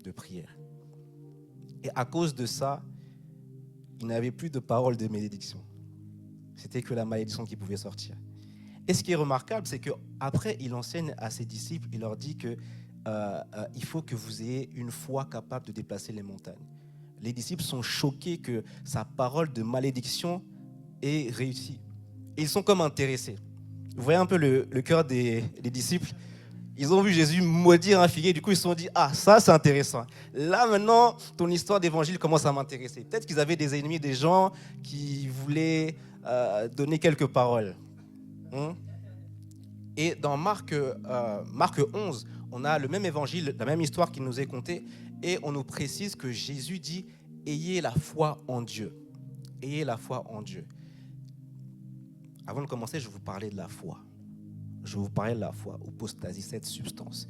de prière. Et à cause de ça, il n'avait plus de parole de malédiction. C'était que la malédiction qui pouvait sortir. Et ce qui est remarquable, c'est qu'après, il enseigne à ses disciples, il leur dit que il faut que vous ayez une foi capable de déplacer les montagnes. Les disciples sont choqués que sa parole de malédiction ait réussi. Et ils sont comme intéressés. Vous voyez un peu le cœur des disciples. Ils ont vu Jésus maudire un figuier, du coup ils se sont dit « Ah, ça c'est intéressant. Là maintenant, ton histoire d'évangile commence à m'intéresser. » Peut-être qu'ils avaient des ennemis, des gens qui voulaient donner quelques paroles. Et dans Marc 11, on a le même évangile, la même histoire qui nous est contée, et on nous précise que Jésus dit « Ayez la foi en Dieu. » Ayez la foi en Dieu. Avant de commencer, je vais vous parler de la foi. Je vais vous parler de la foi, hypostasie, cette substance.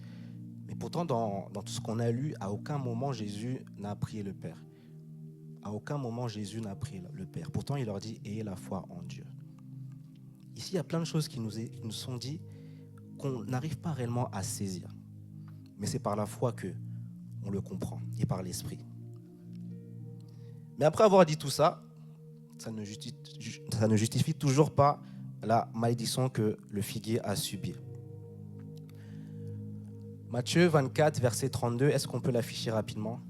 Mais pourtant, dans tout ce qu'on a lu, à aucun moment Jésus n'a prié le Père. À aucun moment Jésus n'a prié le Père. Pourtant, il leur dit « Ayez la foi en Dieu ». Ici, il y a plein de choses qui nous sont dites qu'on n'arrive pas réellement à saisir. Mais c'est par la foi qu'on le comprend et par l'Esprit. Mais après avoir dit tout ça, ça ne justifie toujours pas la malédiction que le figuier a subie. Matthieu 24, verset 32, est-ce qu'on peut l'afficher rapidement ?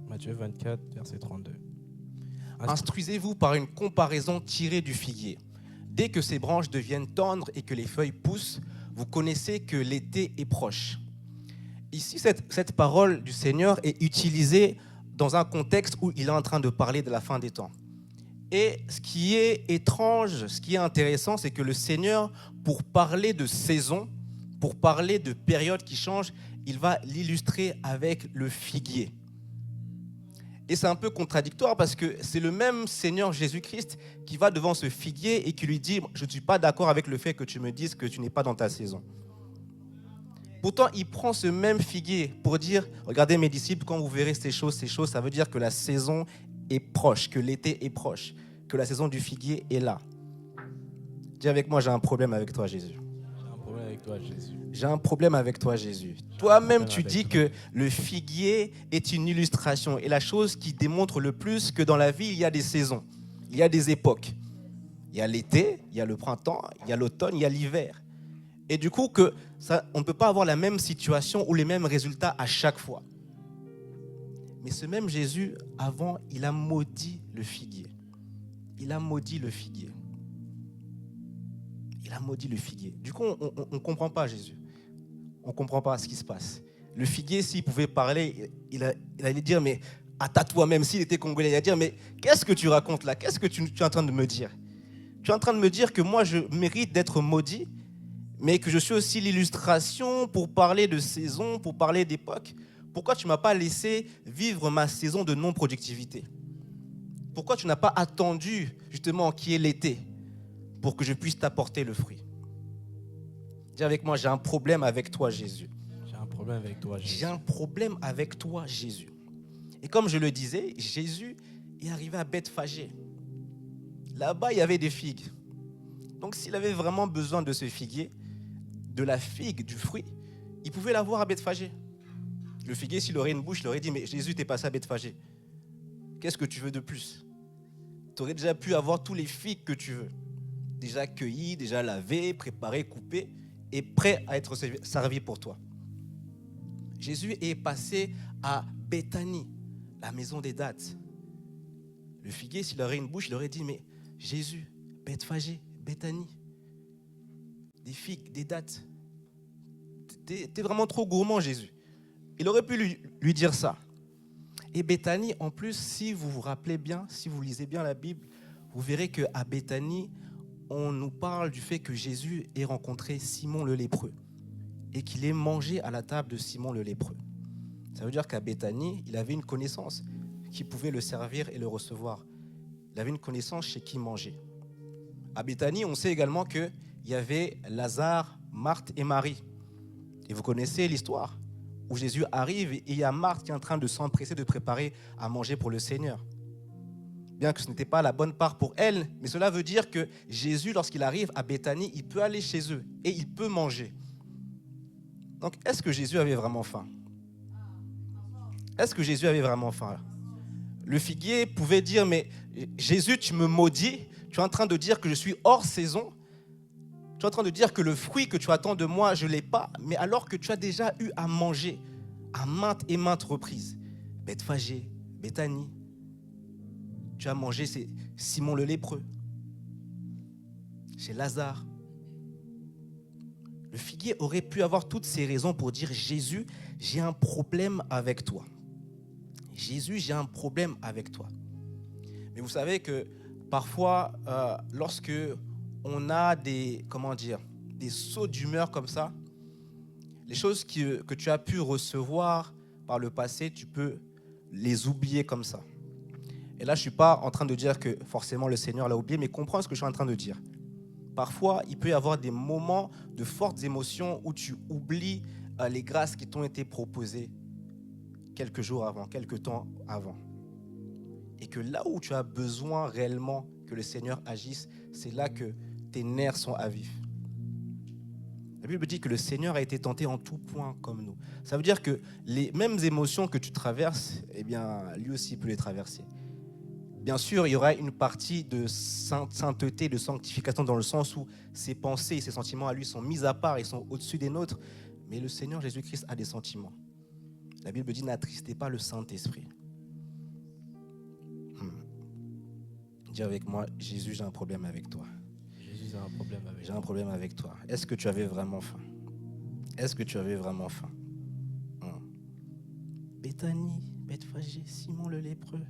Matthieu 24, verset 32. Instruisez-vous par une comparaison tirée du figuier. Dès que ses branches deviennent tendres et que les feuilles poussent, vous connaissez que l'été est proche. Ici, cette parole du Seigneur est utilisée dans un contexte où il est en train de parler de la fin des temps. Et ce qui est étrange, ce qui est intéressant, c'est que le Seigneur, pour parler de saison, pour parler de période qui change, il va l'illustrer avec le figuier. Et c'est un peu contradictoire parce que c'est le même Seigneur Jésus-Christ qui va devant ce figuier et qui lui dit « Je ne suis pas d'accord avec le fait que tu me dises que tu n'es pas dans ta saison. » Pourtant, il prend ce même figuier pour dire « Regardez mes disciples, quand vous verrez ces choses, ça veut dire que la saison est proche, que l'été est proche, que la saison du figuier est là. » Dis avec moi, j'ai un problème avec toi, Jésus. J'ai un problème avec toi, Jésus. J'ai un problème avec toi, Jésus. Toi-même, tu dis que le figuier est une illustration et la chose qui démontre le plus que dans la vie, il y a des saisons, il y a des époques. Il y a l'été, il y a le printemps, il y a l'automne, il y a l'hiver. Et du coup, on ne peut pas avoir la même situation ou les mêmes résultats à chaque fois. Mais ce même Jésus, avant, il a maudit le figuier. Il a maudit le figuier. Il a maudit le figuier. Du coup, on ne comprend pas Jésus. On ne comprend pas ce qui se passe. Le figuier, s'il pouvait parler, il allait dire, mais à toi-même, s'il était congolais, il allait dire, mais qu'est-ce que tu racontes là ? Qu'est-ce que tu es en train de me dire ? Tu es en train de me dire que moi, je mérite d'être maudit, mais que je suis aussi l'illustration pour parler de saison, pour parler d'époque. Pourquoi tu ne m'as pas laissé vivre ma saison de non-productivité ? Pourquoi tu n'as pas attendu justement qu'il y ait l'été pour que je puisse t'apporter le fruit ? Dis avec moi, j'ai un problème avec toi, Jésus. J'ai un problème avec toi, Jésus. J'ai un problème avec toi, Jésus. Et comme je le disais, Jésus est arrivé à Bethphagée. Là-bas, il y avait des figues. Donc, s'il avait vraiment besoin de ce figuier, de la figue, du fruit, il pouvait l'avoir à Bethphagée. Le figuier, s'il aurait une bouche, il aurait dit, mais Jésus, t'es passé à Bethphagée. Qu'est-ce que tu veux de plus ? Tu aurais déjà pu avoir tous les figues que tu veux. Déjà cueillis, déjà lavés, préparés, coupés, et prêts à être servis pour toi. Jésus est passé à Béthanie, la maison des dattes. Le figuier, s'il aurait une bouche, il aurait dit, mais Jésus, Bethphagée, Béthanie, des figues, des dattes. T'es vraiment trop gourmand, Jésus. Il aurait pu lui dire ça. Et Béthanie, en plus, si vous vous rappelez bien, si vous lisez bien la Bible, vous verrez qu'à Béthanie, on nous parle du fait que Jésus ait rencontré Simon le lépreux et qu'il ait mangé à la table de Simon le lépreux. Ça veut dire qu'à Béthanie, il avait une connaissance qui pouvait le servir et le recevoir. Il avait une connaissance chez qui manger. À Béthanie, on sait également qu'il y avait Lazare, Marthe et Marie. Et vous connaissez l'histoire où Jésus arrive et il y a Marthe qui est en train de s'empresser de préparer à manger pour le Seigneur. bien que ce n'était pas la bonne part pour elle, mais cela veut dire que Jésus, lorsqu'il arrive à Béthanie, il peut aller chez eux et il peut manger. Donc, est-ce que Jésus avait vraiment faim? Est-ce que Jésus avait vraiment faim? Le figuier pouvait dire, mais Jésus, tu me maudis, tu es en train de dire que je suis hors saison, tu es en train de dire que le fruit que tu attends de moi, je ne l'ai pas, mais alors que tu as déjà eu à manger à maintes et maintes reprises. Bethphagée, Béthanie, tu as mangé, c'est Simon le lépreux, chez Lazare. Le figuier aurait pu avoir toutes ces raisons pour dire, Jésus, j'ai un problème avec toi. Jésus, j'ai un problème avec toi. Mais vous savez que parfois, lorsque on a des sauts d'humeur comme ça, les choses que tu as pu recevoir par le passé, tu peux les oublier comme ça. Et là, je ne suis pas en train de dire que forcément le Seigneur l'a oublié, mais comprends ce que je suis en train de dire. Parfois, il peut y avoir des moments de fortes émotions où tu oublies les grâces qui t'ont été proposées quelques jours avant, quelques temps avant. Et que là où tu as besoin réellement que le Seigneur agisse, c'est là que tes nerfs sont à vif. La Bible dit que le Seigneur a été tenté en tout point comme nous. Ça veut dire que les mêmes émotions que tu traverses, eh bien, lui aussi peut les traverser. Bien sûr, il y aura une partie de sainteté, de sanctification dans le sens où ses pensées et ses sentiments à lui sont mis à part, ils sont au-dessus des nôtres. Mais le Seigneur Jésus-Christ a des sentiments. La Bible dit, n'attristez pas le Saint-Esprit. Dis avec moi, Jésus, j'ai un problème avec toi. Jésus, j'ai un problème avec J'ai un problème avec toi. Est-ce que tu avais vraiment faim? Est-ce que tu avais vraiment faim? Béthanie, Bethphagée, Simon le lépreux,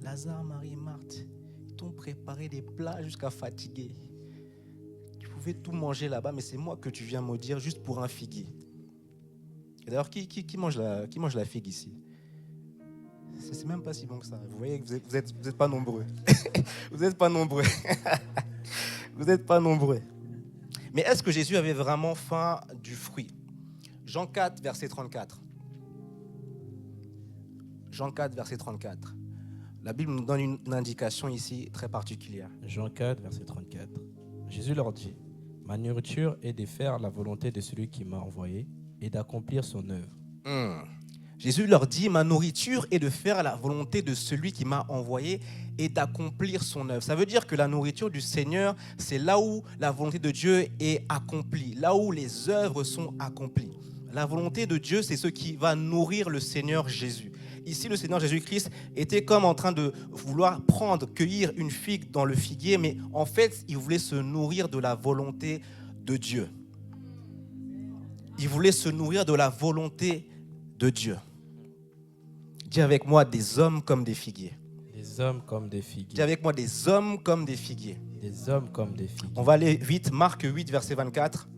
Lazare, Marie et Marthe, ils t'ont préparé des plats jusqu'à fatiguer. Tu pouvais tout manger là-bas, mais c'est moi que tu viens maudire juste pour un figuier. Et d'ailleurs, qui mange la figue ici? C'est même pas si bon que ça. Vous voyez que vous êtes pas nombreux. Vous n'êtes pas nombreux. Vous n'êtes pas nombreux. Mais est-ce que Jésus avait vraiment faim du fruit? Jean 4, verset 34. Jean 4, verset 34. La Bible nous donne une indication ici très particulière. Jean 4, verset 34. Jésus leur dit, « Ma nourriture est de faire la volonté de celui qui m'a envoyé et d'accomplir son œuvre. Jésus leur dit, ma nourriture est de faire la volonté de celui qui m'a envoyé et d'accomplir son œuvre. Ça veut dire que la nourriture du Seigneur, c'est là où la volonté de Dieu est accomplie, là où les œuvres sont accomplies. La volonté de Dieu, c'est ce qui va nourrir le Seigneur Jésus. Ici, le Seigneur Jésus-Christ était comme en train de vouloir cueillir une figue dans le figuier, mais en fait, il voulait se nourrir de la volonté de Dieu. Il voulait se nourrir de la volonté de Dieu. Dis avec moi, des hommes comme des figuiers. Des hommes comme des figuiers. Dis avec moi, des hommes comme des figuiers. Des hommes comme des figuiers. On va aller vite, Marc 8, verset 24.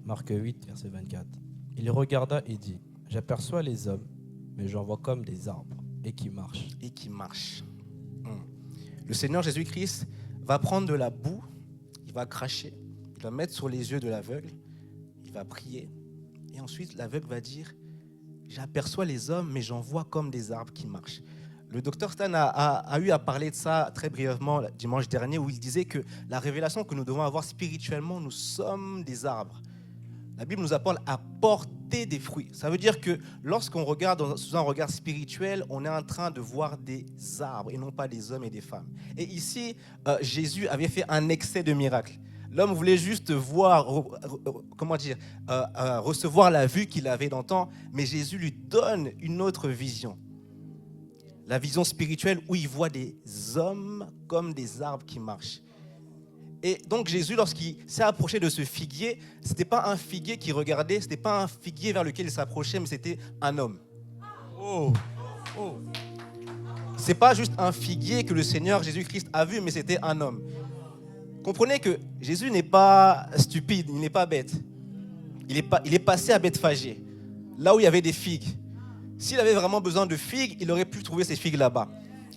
Marc 8, verset 24. Il regarda et dit, « J'aperçois les hommes, mais j'en vois comme des arbres, et qui marchent. » Et qui marchent. Le Seigneur Jésus-Christ va prendre de la boue, il va cracher, il va mettre sur les yeux de l'aveugle, il va prier. Et ensuite, l'aveugle va dire, « J'aperçois les hommes, mais j'en vois comme des arbres qui marchent. » Le docteur Stan a eu à parler de ça très brièvement dimanche dernier, où il disait que la révélation que nous devons avoir spirituellement, nous sommes des arbres. La Bible nous appelle à porter des fruits. Ça veut dire que lorsqu'on regarde sous un regard spirituel, on est en train de voir des arbres et non pas des hommes et des femmes. Et ici, Jésus avait fait un excès de miracles. L'homme voulait juste voir, recevoir la vue qu'il avait d'antan, mais Jésus lui donne une autre vision. La vision spirituelle où il voit des hommes comme des arbres qui marchent. Et donc Jésus, lorsqu'il s'est approché de ce figuier, ce n'était pas un figuier qui regardait, ce n'était pas un figuier vers lequel il s'approchait, mais c'était un homme. Ce n'est pas juste un figuier que le Seigneur Jésus-Christ a vu, mais c'était un homme. Comprenez que Jésus n'est pas stupide, il n'est pas bête. Il est passé à Bethphagée, là où il y avait des figues. S'il avait vraiment besoin de figues, il aurait pu trouver ces figues là-bas.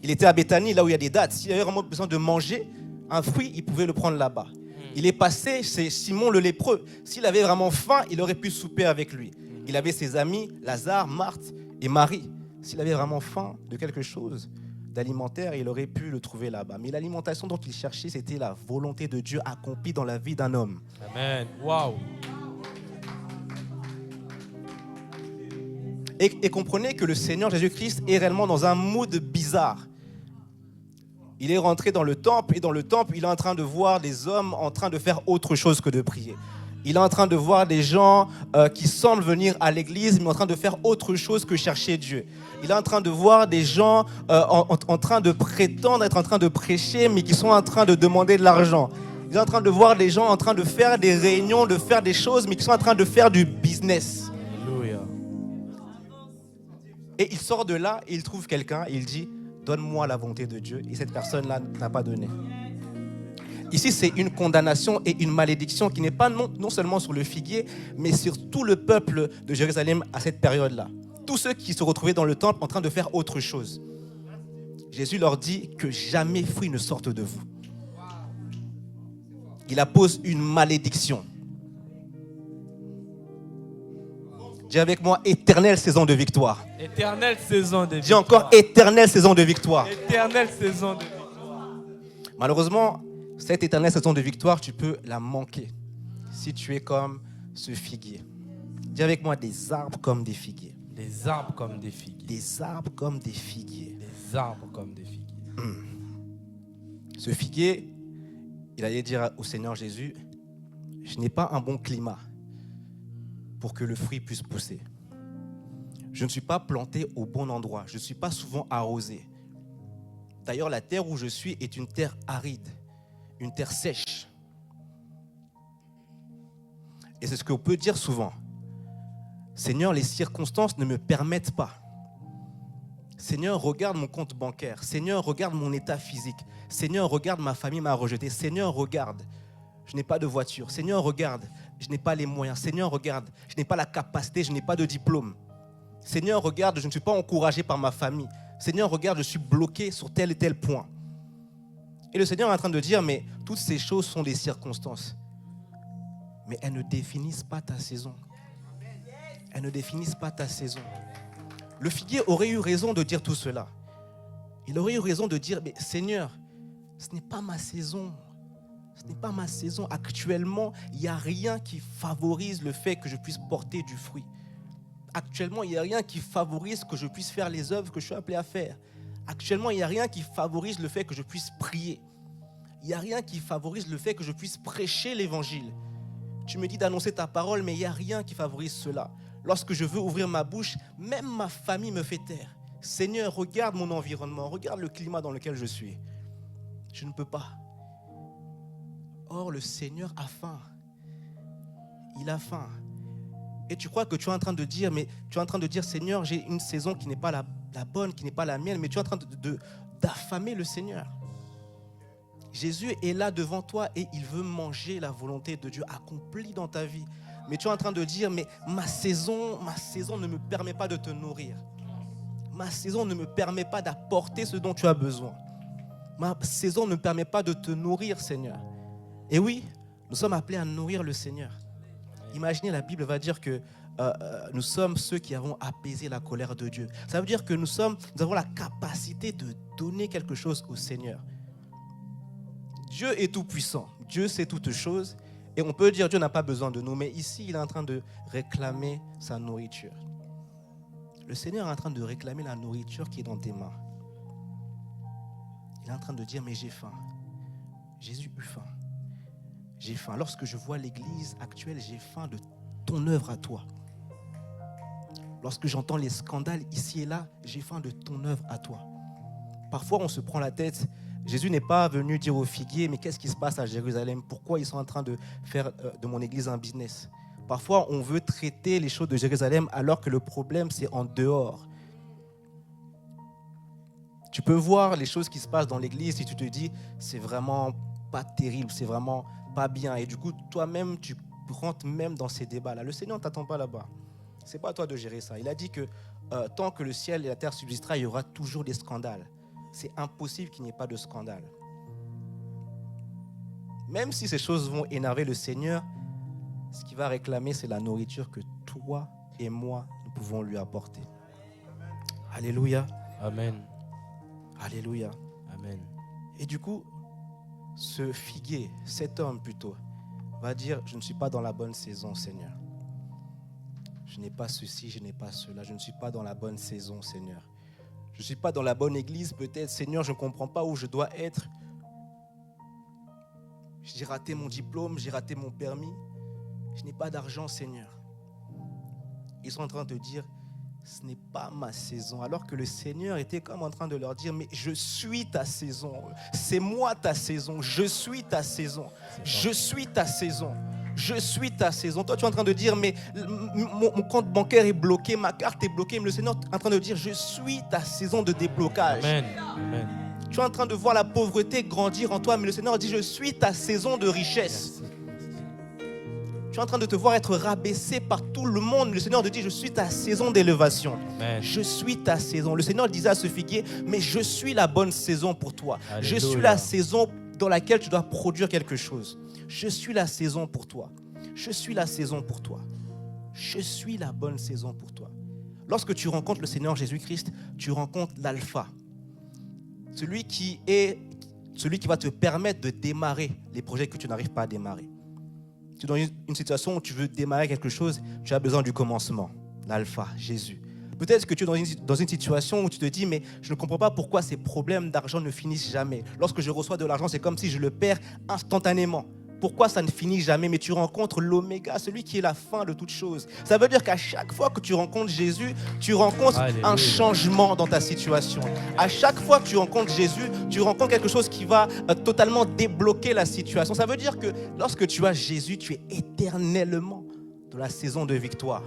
Il était à Béthanie, là où il y a des dattes. S'il avait vraiment besoin de manger un fruit, il pouvait le prendre là-bas. Il est passé chez Simon le lépreux. S'il avait vraiment faim, il aurait pu souper avec lui. Il avait ses amis, Lazare, Marthe Et Marie, s'il avait vraiment faim de quelque chose d'alimentaire, il aurait pu le trouver là-bas. Mais l'alimentation dont il cherchait, c'était la volonté de Dieu accomplie dans la vie d'un homme. Amen. Waouh. Et comprenez que le Seigneur Jésus-Christ est réellement dans un mood bizarre. Il est rentré dans le temple, et dans le temple, il est en train de voir des hommes en train de faire autre chose que de prier. Il est en train de voir des gens qui semblent venir à l'église, mais en train de faire autre chose que chercher Dieu. Il est en train de voir des gens en train de prétendre être en train de prêcher, mais qui sont en train de demander de l'argent. Il est en train de voir des gens en train de faire des réunions, de faire des choses, mais qui sont en train de faire du business. Alléluia. Et il sort de là et il trouve quelqu'un et il dit « Donne-moi la volonté de Dieu ». Et cette personne-là n'a pas donné. Ici, c'est une condamnation et une malédiction qui n'est pas non seulement sur le figuier, mais sur tout le peuple de Jérusalem à cette période-là. Tous ceux qui se retrouvaient dans le temple en train de faire autre chose. Jésus leur dit que jamais fruit ne sorte de vous. Il appose une malédiction. Dis avec moi, éternelle saison de victoire. Éternelle saison de victoire. Dis encore, éternelle saison de victoire. Éternelle saison de victoire. Malheureusement, cette éternelle saison de victoire, tu peux la manquer si tu es comme ce figuier. Dis avec moi, des arbres comme des figuiers. Des arbres comme des figuiers. Des arbres comme des figuiers. Des arbres comme des figuiers. Ce figuier, il allait dire au Seigneur Jésus, je n'ai pas un bon climat pour que le fruit puisse pousser. Je ne suis pas planté au bon endroit. Je ne suis pas souvent arrosé. D'ailleurs, la terre où je suis est une terre aride, une terre sèche. Et c'est ce qu'on peut dire souvent. Seigneur, les circonstances ne me permettent pas. Seigneur, regarde mon compte bancaire. Seigneur, regarde mon état physique. Seigneur, regarde ma famille m'a rejeté. Seigneur, regarde, je n'ai pas de voiture. Seigneur, regarde, je n'ai pas les moyens. Seigneur, regarde, je n'ai pas la capacité, je n'ai pas de diplôme. Seigneur, regarde, je ne suis pas encouragé par ma famille. Seigneur, regarde, je suis bloqué sur tel et tel point. Et le Seigneur est en train de dire, mais toutes ces choses sont des circonstances. Mais elles ne définissent pas ta saison. Elles ne définissent pas ta saison. Le figuier aurait eu raison de dire tout cela. Il aurait eu raison de dire, mais Seigneur, ce n'est pas ma saison. Ce n'est pas ma saison. Actuellement, il n'y a rien qui favorise le fait que je puisse porter du fruit. Actuellement, il n'y a rien qui favorise que je puisse faire les œuvres que je suis appelé à faire. Actuellement, il n'y a rien qui favorise le fait que je puisse prier. Il n'y a rien qui favorise le fait que je puisse prêcher l'évangile. Tu me dis d'annoncer ta parole, mais il n'y a rien qui favorise cela. Lorsque je veux ouvrir ma bouche, même ma famille me fait taire. Seigneur, regarde mon environnement, regarde le climat dans lequel je suis. Je ne peux pas. Or, le Seigneur a faim. Il a faim. Et tu crois que tu es en train de dire, Seigneur, j'ai une saison qui n'est pas la bonne, qui n'est pas la mienne, mais tu es en train d'affamer le Seigneur. Jésus est là devant toi et il veut manger la volonté de Dieu accomplie dans ta vie. Mais tu es en train de dire, mais ma saison ne me permet pas de te nourrir. Ma saison ne me permet pas d'apporter ce dont tu as besoin. Ma saison ne me permet pas de te nourrir, Seigneur. Et oui, nous sommes appelés à nourrir le Seigneur. Imaginez, la Bible va dire que nous sommes ceux qui avons apaisé la colère de Dieu. Ça veut dire que nous avons la capacité de donner quelque chose au Seigneur. Dieu est tout puissant. Dieu sait toutes choses. Et on peut dire Dieu n'a pas besoin de nous. Mais ici, il est en train de réclamer sa nourriture. Le Seigneur est en train de réclamer la nourriture qui est dans tes mains. Il est en train de dire, mais j'ai faim. Jésus eut faim. J'ai faim. Lorsque je vois l'église actuelle, j'ai faim de ton œuvre à toi. Lorsque j'entends les scandales ici et là, j'ai faim de ton œuvre à toi. Parfois, on se prend la tête. Jésus n'est pas venu dire aux figuiers, mais qu'est-ce qui se passe à Jérusalem? Pourquoi ils sont en train de faire de mon église un business? Parfois, on veut traiter les choses de Jérusalem alors que le problème, c'est en dehors. Tu peux voir les choses qui se passent dans l'église et tu te dis, c'est vraiment pas terrible, c'est vraiment pas bien. Et du coup, toi-même, tu rentres même dans ces débats-là. Le Seigneur ne t'attend pas là-bas. Ce n'est pas à toi de gérer ça. Il a dit que tant que le ciel et la terre subsistera, il y aura toujours des scandales. C'est impossible qu'il n'y ait pas de scandale. Même si ces choses vont énerver le Seigneur, ce qu'il va réclamer, c'est la nourriture que toi et moi, nous pouvons lui apporter. Alléluia. Amen. Alléluia. Amen. Et du coup, ce figuier, cet homme plutôt, va dire, je ne suis pas dans la bonne saison, Seigneur. Je n'ai pas ceci, je n'ai pas cela. Je ne suis pas dans la bonne saison, Seigneur. Je ne suis pas dans la bonne église, peut-être. Seigneur, je ne comprends pas où je dois être. J'ai raté mon diplôme, j'ai raté mon permis. Je n'ai pas d'argent, Seigneur. Ils sont en train de dire, ce n'est pas ma saison. Alors que le Seigneur était comme en train de leur dire, mais je suis ta saison. C'est moi ta saison. Je suis ta saison. Je suis ta saison. Je suis ta saison. Toi, tu es en train de dire, mais mon compte bancaire est bloqué, ma carte est bloquée. Mais le Seigneur est en train de dire, je suis ta saison de déblocage. Amen. Amen. Tu es en train de voir la pauvreté grandir en toi, mais le Seigneur dit, je suis ta saison de richesse. Tu es en train de te voir être rabaissé par tout le monde. Le Seigneur te dit, je suis ta saison d'élévation. Amen. Je suis ta saison. Le Seigneur disait à ce figuier, mais je suis la bonne saison pour toi. Alléluia. Je suis la saison dans laquelle tu dois produire quelque chose. Je suis la saison pour toi. Je suis la saison pour toi. Je suis la bonne saison pour toi. Lorsque tu rencontres le Seigneur Jésus-Christ, tu rencontres l'alpha. Celui qui va te permettre de démarrer les projets que tu n'arrives pas à démarrer. Tu es dans une situation où tu veux démarrer quelque chose, tu as besoin du commencement, l'alpha, Jésus. Peut-être que tu es dans une situation où tu te dis, mais je ne comprends pas pourquoi ces problèmes d'argent ne finissent jamais. Lorsque je reçois de l'argent, c'est comme si je le perds instantanément. Pourquoi ça ne finit jamais? Mais tu rencontres l'oméga, celui qui est la fin de toute chose. Ça veut dire qu'à chaque fois que tu rencontres Jésus, tu rencontres un changement dans ta situation. À chaque fois que tu rencontres Jésus, tu rencontres quelque chose qui va totalement débloquer la situation. Ça veut dire que lorsque tu as Jésus, tu es éternellement dans la saison de victoire.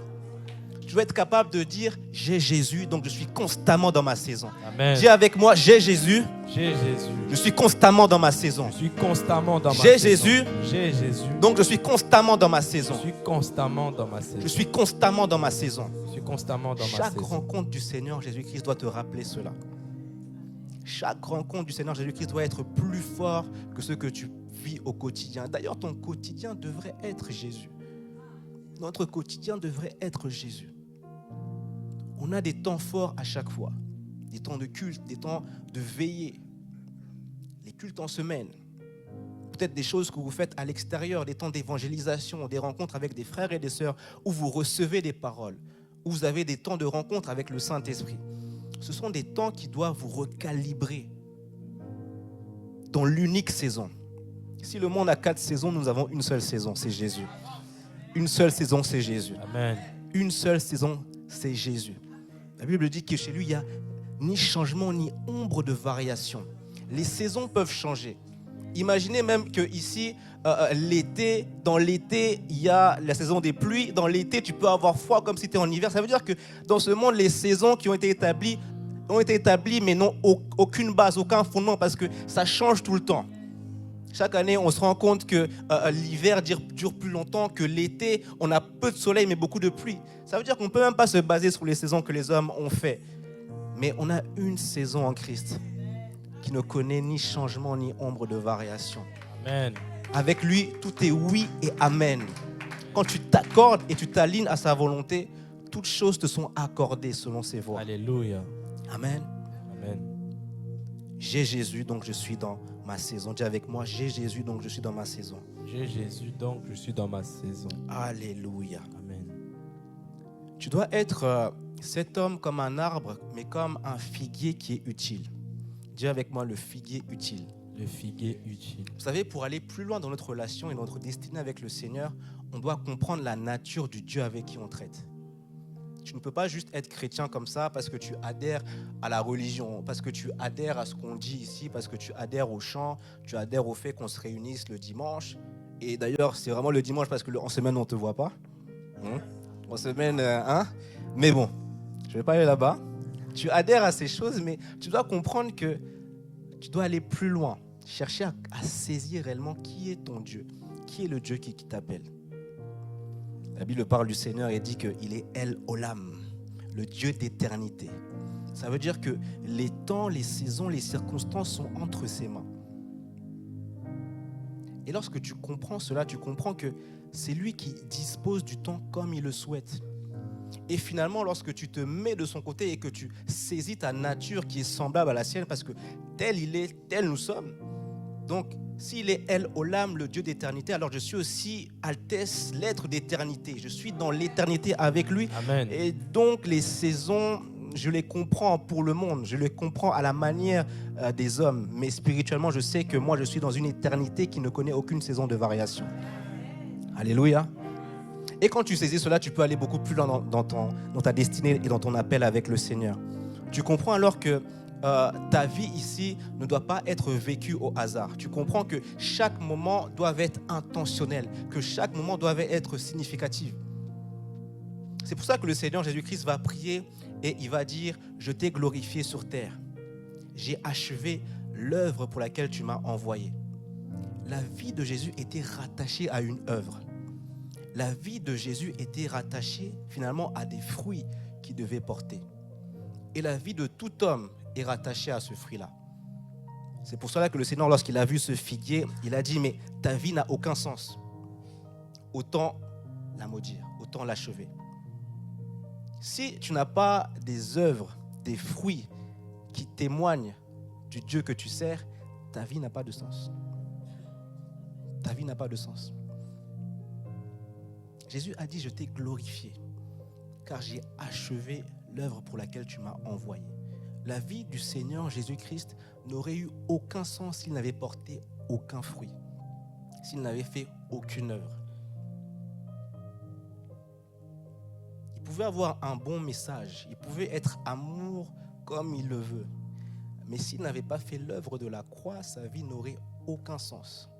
Tu dois être capable de dire, j'ai Jésus, donc je suis constamment dans ma saison. Amen. Dis avec moi, j'ai Jésus. J'ai Jésus. Je suis constamment dans ma saison. Je suis constamment dans ma J'ai saison. Jésus. J'ai Jésus. Donc je suis constamment dans ma saison. Je suis constamment dans ma saison. Je suis constamment dans ma saison. Je suis constamment dans ma Chaque saison. rencontre du Seigneur Jésus-Christ doit te rappeler cela. Chaque rencontre du Seigneur Jésus-Christ doit être plus fort que ce que tu vis au quotidien. D'ailleurs, ton quotidien devrait être Jésus. Notre quotidien devrait être Jésus. On a des temps forts à chaque fois. Des temps de culte, des temps de veillée. Les cultes en semaine. Peut-être des choses que vous faites à l'extérieur, des temps d'évangélisation, des rencontres avec des frères et des sœurs où vous recevez des paroles, où vous avez des temps de rencontre avec le Saint-Esprit. Ce sont des temps qui doivent vous recalibrer dans l'unique saison. Si le monde a 4 saisons, nous avons une seule saison, c'est Jésus. Une seule saison, c'est Jésus. Amen. Une seule saison, c'est Jésus. La Bible dit que chez lui, il n'y a ni changement, ni ombre de variation. Les saisons peuvent changer. Imaginez même qu'ici, l'été, dans l'été, il y a la saison des pluies. Dans l'été, tu peux avoir froid comme si tu étais en hiver. Ça veut dire que dans ce monde, les saisons qui ont été établies, mais n'ont aucune base, aucun fondement, parce que ça change tout le temps. Chaque année, on se rend compte que l'hiver dure plus longtemps, que l'été, on a peu de soleil, mais beaucoup de pluie. Ça veut dire qu'on ne peut même pas se baser sur les saisons que les hommes ont fait. Mais on a une saison en Christ qui ne connaît ni changement, ni ombre de variation. Amen. Avec lui, tout est oui et amen. Quand tu t'accordes et tu t'alignes à sa volonté, toutes choses te sont accordées selon ses voies. Alléluia. Amen. Amen. J'ai Jésus, donc je suis dans ma saison. Dis avec moi, j'ai Jésus, donc je suis dans ma saison. J'ai Jésus, donc je suis dans ma saison. Alléluia. Amen. Tu dois être cet homme comme un arbre, mais comme un figuier qui est utile. Dis avec moi le figuier utile. Le figuier utile. Vous savez, pour aller plus loin dans notre relation et notre destinée avec le Seigneur, on doit comprendre la nature du Dieu avec qui on traite. Tu ne peux pas juste être chrétien comme ça parce que tu adhères à la religion, parce que tu adhères à ce qu'on dit ici, parce que tu adhères au chant, tu adhères au fait qu'on se réunisse le dimanche. Et d'ailleurs, c'est vraiment le dimanche parce qu'en semaine, on ne te voit pas. En semaine, Mais bon, je ne vais pas aller là-bas. Tu adhères à ces choses, mais tu dois comprendre que tu dois aller plus loin. Chercher à saisir réellement qui est ton Dieu, qui est le Dieu qui t'appelle. La Bible parle du Seigneur et dit qu'il est El Olam, le Dieu d'éternité. Ça veut dire que les temps, les saisons, les circonstances sont entre ses mains. Et lorsque tu comprends cela, tu comprends que c'est lui qui dispose du temps comme il le souhaite. Et finalement, lorsque tu te mets de son côté et que tu saisis ta nature qui est semblable à la sienne, parce que tel il est, tel nous sommes. Donc, s'il est El Olam, le Dieu d'éternité, alors je suis aussi Altesse, l'être d'éternité. Je suis dans l'éternité avec lui. Amen. Et donc, les saisons, je les comprends pour le monde. Je les comprends à la manière des hommes. Mais spirituellement, je sais que moi, je suis dans une éternité qui ne connaît aucune saison de variation. Alléluia. Et quand tu saisis cela, tu peux aller beaucoup plus loin dans ta destinée et dans ton appel avec le Seigneur. Tu comprends alors que ta vie ici ne doit pas être vécue au hasard. Tu comprends que chaque moment doit être intentionnel, que chaque moment doit être significatif. C'est pour ça que le Seigneur Jésus-Christ va prier et il va dire « Je t'ai glorifié sur terre. J'ai achevé l'œuvre pour laquelle tu m'as envoyé. » La vie de Jésus était rattachée à une œuvre. La vie de Jésus était rattachée finalement à des fruits qu'il devait porter. Et la vie de tout homme est rattachée à ce fruit-là. C'est pour cela que le Seigneur, lorsqu'il a vu ce figuier, il a dit « Mais ta vie n'a aucun sens. Autant la maudire, autant l'achever. » Si tu n'as pas des œuvres, des fruits qui témoignent du Dieu que tu sers, ta vie n'a pas de sens. Ta vie n'a pas de sens. Jésus a dit, je t'ai glorifié, car j'ai achevé l'œuvre pour laquelle tu m'as envoyé. La vie du Seigneur Jésus-Christ n'aurait eu aucun sens s'il n'avait porté aucun fruit, s'il n'avait fait aucune œuvre. Il pouvait avoir un bon message, il pouvait être amour comme il le veut, mais s'il n'avait pas fait l'œuvre de la croix, sa vie n'aurait aucun sens.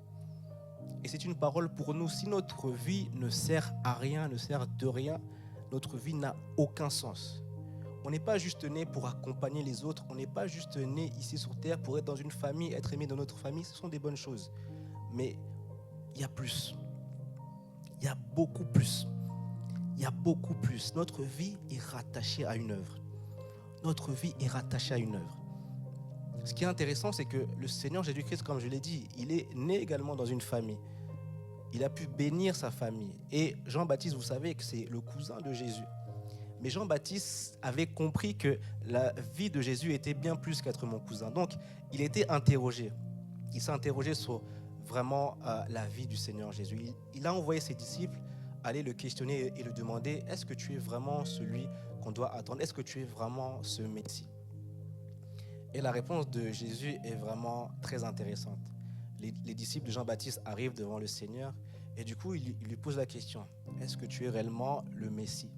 Et c'est une parole pour nous. Si notre vie ne sert à rien, ne sert de rien, notre vie n'a aucun sens. On n'est pas juste né pour accompagner les autres. On n'est pas juste né ici sur terre pour être dans une famille, être aimé dans notre famille. Ce sont des bonnes choses. Mais il y a plus. Il y a beaucoup plus. Il y a beaucoup plus. Notre vie est rattachée à une œuvre. Notre vie est rattachée à une œuvre. Ce qui est intéressant, c'est que le Seigneur Jésus-Christ, comme je l'ai dit, il est né également dans une famille. Il a pu bénir sa famille. Et Jean-Baptiste, vous savez que c'est le cousin de Jésus. Mais Jean-Baptiste avait compris que la vie de Jésus était bien plus qu'être mon cousin. Donc, il était interrogé. Il s'est interrogé sur vraiment la vie du Seigneur Jésus. Il a envoyé ses disciples aller le questionner et le demander, est-ce que tu es vraiment celui qu'on doit attendre? Est-ce que tu es vraiment ce Messie? Et la réponse de Jésus est vraiment très intéressante. Les disciples de Jean-Baptiste arrivent devant le Seigneur et du coup, il lui pose la question, est-ce que tu es réellement le Messie?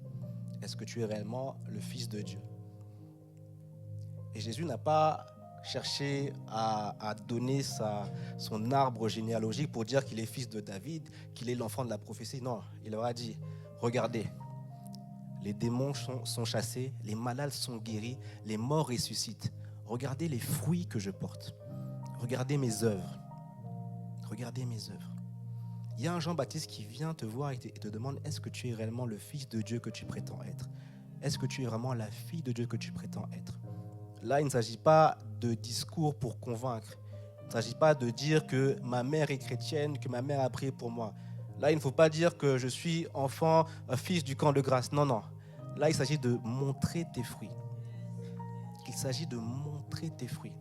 Est-ce que tu es réellement le Fils de Dieu? Et Jésus n'a pas cherché à donner son arbre généalogique pour dire qu'il est fils de David, qu'il est l'enfant de la prophétie. Non, il leur a dit, regardez, les démons sont chassés, les malades sont guéris, les morts ressuscitent. Regardez les fruits que je porte. Regardez mes œuvres. Regardez mes œuvres. Il y a un Jean-Baptiste qui vient te voir et te demande, est-ce que tu es réellement le Fils de Dieu que tu prétends être? Est-ce que tu es vraiment la fille de Dieu que tu prétends être? Là, il ne s'agit pas de discours pour convaincre. Il ne s'agit pas de dire que ma mère est chrétienne, que ma mère a prié pour moi. Là, il ne faut pas dire que je suis enfant, fils du camp de grâce. Non, non. Là, il s'agit de montrer tes fruits. Il s'agit de montrer tes fruits.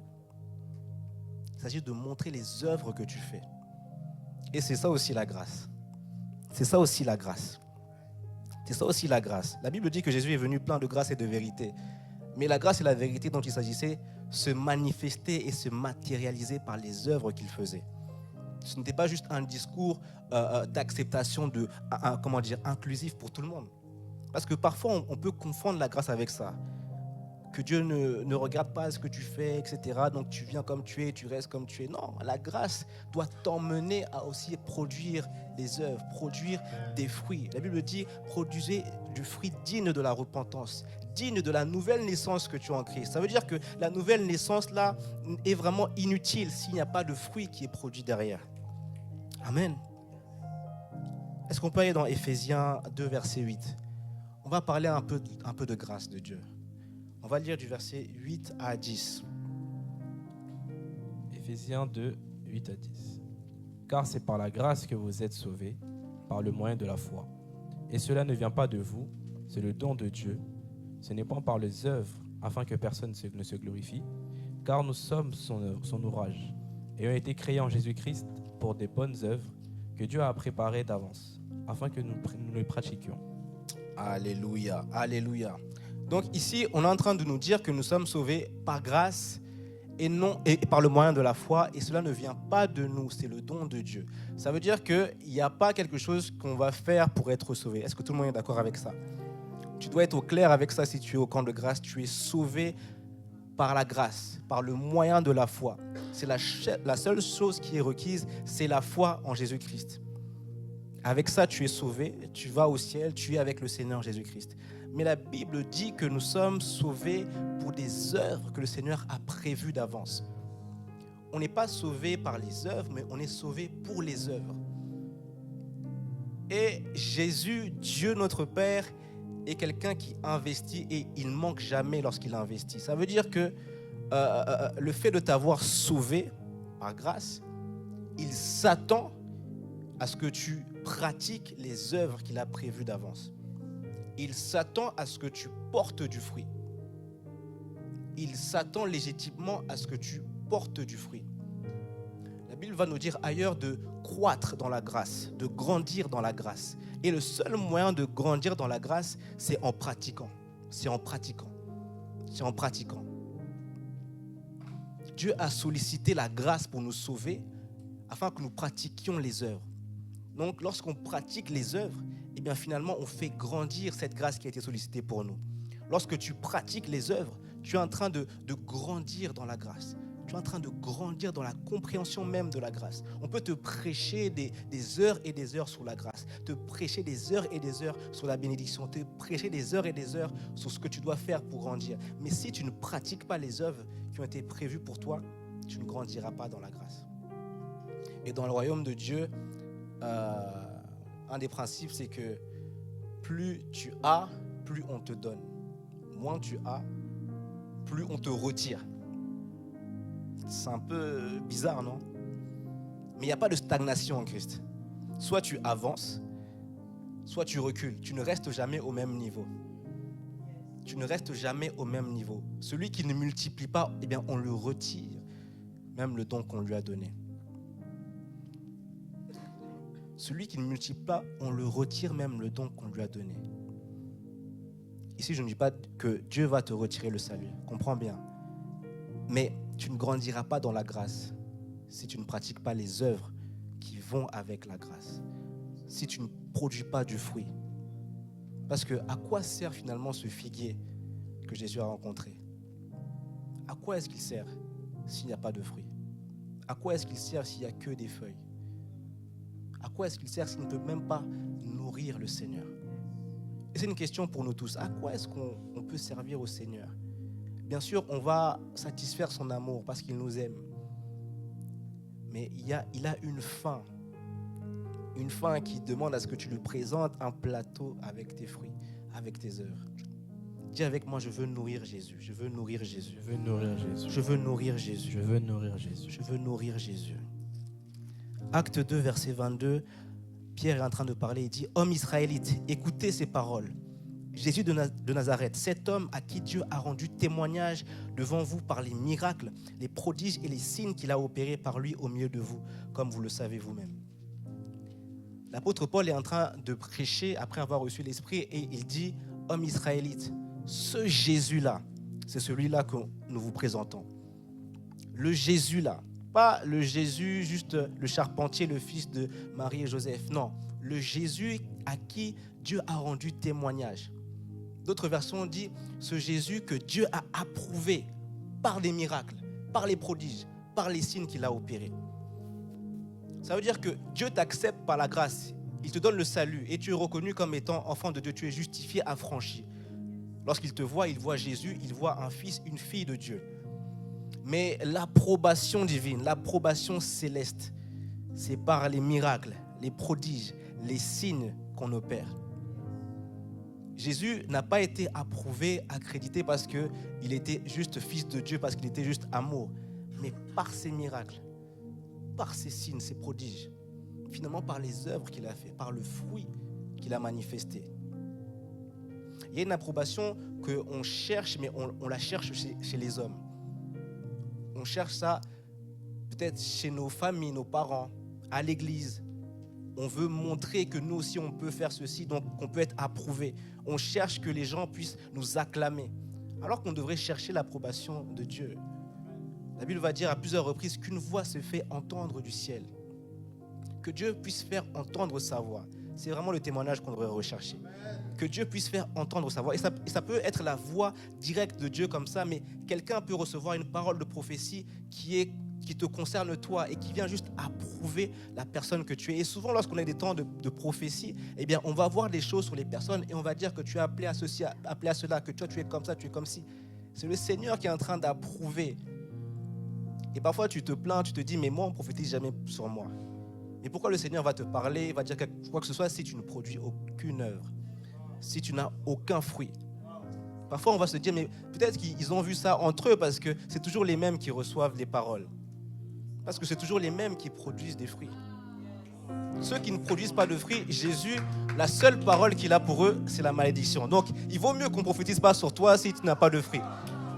Il s'agit de montrer les œuvres que tu fais. Et c'est ça aussi la grâce. C'est ça aussi la grâce. C'est ça aussi la grâce. La Bible dit que Jésus est venu plein de grâce et de vérité. Mais la grâce et la vérité dont il s'agissait se manifester et se matérialiser par les œuvres qu'il faisait. Ce n'était pas juste un discours d'acceptation inclusif pour tout le monde. Parce que parfois, on peut confondre la grâce avec ça. Que Dieu ne regarde pas ce que tu fais, etc. Donc tu viens comme tu es, tu restes comme tu es. Non, la grâce doit t'emmener à aussi produire des œuvres, produire des fruits. La Bible dit, produisez du fruit digne de la repentance, digne de la nouvelle naissance que tu as en Christ. Ça veut dire que la nouvelle naissance, là, est vraiment inutile s'il n'y a pas de fruit qui est produit derrière. Amen. Est-ce qu'on peut aller dans Éphésiens 2, verset 8? On va parler un peu de grâce de Dieu. On va lire du verset 8 à 10. Éphésiens 2, 8 à 10. Car c'est par la grâce que vous êtes sauvés, par le moyen de la foi. Et cela ne vient pas de vous, c'est le don de Dieu. Ce n'est pas par les œuvres, afin que personne ne se glorifie, car nous sommes son ouvrage, ayant été créés en Jésus-Christ pour des bonnes œuvres que Dieu a préparées d'avance, afin que nous les pratiquions. Alléluia, alléluia. Donc ici, on est en train de nous dire que nous sommes sauvés par grâce et par le moyen de la foi, et cela ne vient pas de nous, c'est le don de Dieu. Ça veut dire qu'il n'y a pas quelque chose qu'on va faire pour être sauvé. Est-ce que tout le monde est d'accord avec ça? Tu dois être au clair avec ça si tu es au camp de grâce. Tu es sauvé par la grâce, par le moyen de la foi. C'est la seule chose qui est requise, c'est la foi en Jésus-Christ. Avec ça, tu es sauvé, tu vas au ciel, tu es avec le Seigneur Jésus-Christ. Mais la Bible dit que nous sommes sauvés pour des œuvres que le Seigneur a prévues d'avance. On n'est pas sauvé par les œuvres, mais on est sauvé pour les œuvres. Et Jésus, Dieu notre Père, est quelqu'un qui investit et il ne manque jamais lorsqu'il investit. Ça veut dire que le fait de t'avoir sauvé par grâce, il s'attend à ce que tu pratiques les œuvres qu'il a prévues d'avance. Il s'attend à ce que tu portes du fruit. Il s'attend légitimement à ce que tu portes du fruit. La Bible va nous dire ailleurs de croître dans la grâce, de grandir dans la grâce. Et le seul moyen de grandir dans la grâce, c'est en pratiquant. C'est en pratiquant. C'est en pratiquant. Dieu a sollicité la grâce pour nous sauver afin que nous pratiquions les œuvres. Donc, lorsqu'on pratique les œuvres, eh bien, finalement, on fait grandir cette grâce qui a été sollicitée pour nous. Lorsque tu pratiques les œuvres, tu es en train de grandir dans la grâce. Tu es en train de grandir dans la compréhension même de la grâce. On peut te prêcher des heures et des heures sur la grâce, te prêcher des heures et des heures sur la bénédiction, te prêcher des heures et des heures sur ce que tu dois faire pour grandir. Mais si tu ne pratiques pas les œuvres qui ont été prévues pour toi, tu ne grandiras pas dans la grâce. Et dans le royaume de Dieu, un des principes, c'est que plus tu as, plus on te donne. Moins tu as, plus on te retire. C'est un peu bizarre, non? Mais il n'y a pas de stagnation en Christ. Soit tu avances, soit tu recules. Tu ne restes jamais au même niveau. Tu ne restes jamais au même niveau. Celui qui ne multiplie pas, eh bien, on le retire, même le don qu'on lui a donné. Celui qui ne multiplie pas, on le retire même le don qu'on lui a donné. Ici, je ne dis pas que Dieu va te retirer le salut. Comprends bien. Mais tu ne grandiras pas dans la grâce si tu ne pratiques pas les œuvres qui vont avec la grâce. Si tu ne produis pas du fruit. Parce que à quoi sert finalement ce figuier que Jésus a rencontré? À quoi est-ce qu'il sert s'il n'y a pas de fruit? À quoi est-ce qu'il sert s'il n'y a que des feuilles? À quoi est-ce qu'il sert s'il ne peut même pas nourrir le Seigneur? Et c'est une question pour nous tous. À quoi est-ce qu'on peut servir au Seigneur? Bien sûr, on va satisfaire son amour parce qu'il nous aime. Mais il a une faim. Une faim qui demande à ce que tu lui présentes un plateau avec tes fruits, avec tes œuvres. Dis avec moi, je veux nourrir Jésus. Je veux nourrir Jésus. Je veux nourrir Jésus. Je veux nourrir Jésus. Je veux nourrir Jésus. Je veux nourrir Jésus. Acte 2, verset 22, Pierre est en train de parler. Il dit, « Hommes israélites, écoutez ces paroles. Jésus de Nazareth, cet homme à qui Dieu a rendu témoignage devant vous par les miracles, les prodiges et les signes qu'il a opérés par lui au milieu de vous, comme vous le savez vous-même. » L'apôtre Paul est en train de prêcher après avoir reçu l'Esprit et il dit, « Hommes israélites, ce Jésus-là, c'est celui-là que nous vous présentons. Le Jésus-là, pas le Jésus, juste le charpentier, le fils de Marie et Joseph. Non, le Jésus à qui Dieu a rendu témoignage. » D'autres versions disent ce Jésus que Dieu a approuvé par des miracles, par les prodiges, par les signes qu'il a opérés. Ça veut dire que Dieu t'accepte par la grâce. Il te donne le salut et tu es reconnu comme étant enfant de Dieu. Tu es justifié, affranchi. Lorsqu'il te voit, il voit Jésus, il voit un fils, une fille de Dieu. Mais l'approbation divine, l'approbation céleste, c'est par les miracles, les prodiges, les signes qu'on opère. Jésus n'a pas été approuvé, accrédité parce qu'il était juste fils de Dieu, parce qu'il était juste amour, mais par ses miracles, par ses signes, ses prodiges, finalement par les œuvres qu'il a fait, par le fruit qu'il a manifesté. Il y a une approbation qu'on cherche, mais on la cherche chez les hommes. On cherche ça peut-être chez nos familles, nos parents, à l'église. On veut montrer que nous aussi, on peut faire ceci, donc qu'on peut être approuvé. On cherche que les gens puissent nous acclamer, alors qu'on devrait chercher l'approbation de Dieu. La Bible va dire à plusieurs reprises qu'une voix se fait entendre du ciel. Que Dieu puisse faire entendre sa voix. C'est vraiment le témoignage qu'on devrait rechercher. Que Dieu puisse faire entendre sa voix. Et ça peut être la voix directe de Dieu comme ça, mais quelqu'un peut recevoir une parole de prophétie qui te concerne toi et qui vient juste approuver la personne que tu es. Et souvent, lorsqu'on a des temps de prophétie, eh bien, on va voir des choses sur les personnes et on va dire que tu es appelé à ceci, appelé à cela, que toi, tu es comme ça, tu es comme ci. C'est le Seigneur qui est en train d'approuver. Et parfois, tu te plains, tu te dis, mais moi, on ne prophétise jamais sur moi. Et pourquoi le Seigneur va te parler, va dire quoi que ce soit si tu ne produis aucune œuvre, si tu n'as aucun fruit? Parfois, on va se dire, mais peut-être qu'ils ont vu ça entre eux parce que c'est toujours les mêmes qui reçoivent les paroles. Parce que c'est toujours les mêmes qui produisent des fruits. Ceux qui ne produisent pas de fruits, Jésus, la seule parole qu'il a pour eux, c'est la malédiction. Donc, il vaut mieux qu'on ne prophétise pas sur toi si tu n'as pas de fruits.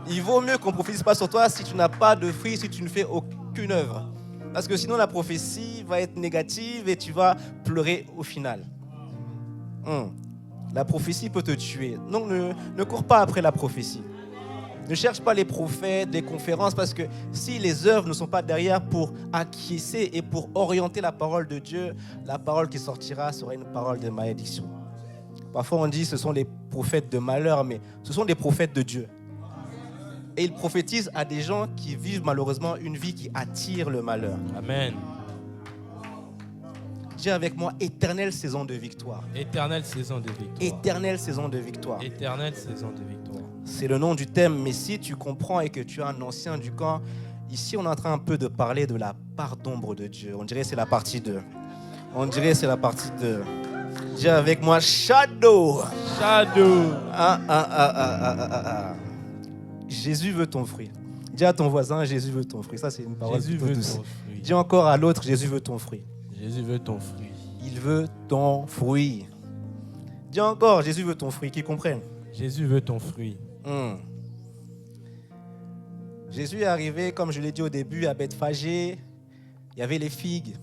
Il vaut mieux qu'on ne prophétise pas sur toi si tu n'as pas de fruits, si tu ne fais aucune œuvre. Parce que sinon, la prophétie va être négative et tu vas pleurer au final. La prophétie peut te tuer. Donc, ne cours pas après la prophétie. Ne cherche pas les prophètes, les conférences, parce que si les œuvres ne sont pas derrière pour acquiescer et pour orienter la parole de Dieu, la parole qui sortira sera une parole de malédiction. Parfois on dit que ce sont les prophètes de malheur, mais ce sont des prophètes de Dieu. Et ils prophétisent à des gens qui vivent malheureusement une vie qui attire le malheur. Amen. Dis avec moi, éternelle saison de victoire. Éternelle saison de victoire. Éternelle saison de victoire. Éternelle saison de victoire. C'est le nom du thème, mais si tu comprends et que tu es un ancien du camp, ici on est en train un peu de parler de la part d'ombre de Dieu. On dirait que c'est la partie 2. On dirait que c'est la partie 2. Dis avec moi, shadow. Shadow. Jésus veut ton fruit. Dis à ton voisin, Jésus veut ton fruit. Ça, c'est une parole Jésus plutôt veut douce. ton fruit. Dis encore à l'autre, Jésus veut ton fruit. Jésus veut ton fruit. Il veut ton fruit. Dis encore, Jésus veut ton fruit, qu'ils comprennent. Jésus veut ton fruit. Jésus est arrivé, comme je l'ai dit au début, à Bethphagée. Il y avait les figues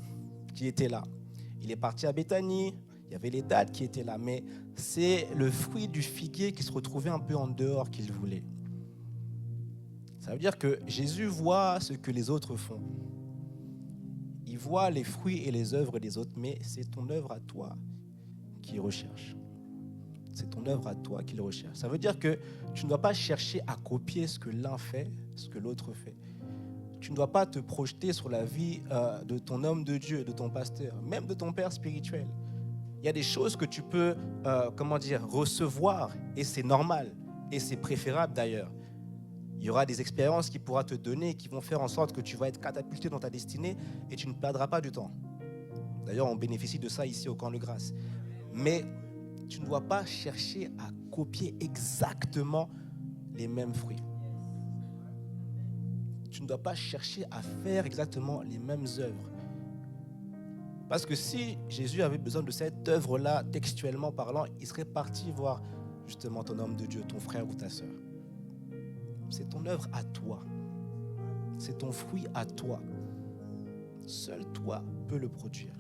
qui étaient là. Il est parti à Béthanie. Il y avait les dattes qui étaient là. Mais c'est le fruit du figuier qui se retrouvait un peu en dehors qu'il voulait. Ça veut dire que Jésus voit ce que les autres font. Il voit les fruits et les œuvres des autres, mais c'est ton œuvre à toi qu'il recherche. C'est ton œuvre à toi qu'il recherche. Ça veut dire que tu ne dois pas chercher à copier ce que l'un fait, ce que l'autre fait. Tu ne dois pas te projeter sur la vie de ton homme de Dieu, de ton pasteur, même de ton père spirituel. Il y a des choses que tu peux, recevoir, et c'est normal, et c'est préférable d'ailleurs. Il y aura des expériences qu'il pourra te donner qui vont faire en sorte que tu vas être catapulté dans ta destinée et tu ne perdras pas du temps. D'ailleurs, on bénéficie de ça ici au Camp de Grâce. Mais tu ne dois pas chercher à copier exactement les mêmes fruits. Tu ne dois pas chercher à faire exactement les mêmes œuvres. Parce que si Jésus avait besoin de cette œuvre-là, textuellement parlant, il serait parti voir justement ton homme de Dieu, ton frère ou ta sœur. C'est ton œuvre à toi. C'est ton fruit à toi. Seul toi peux le produire.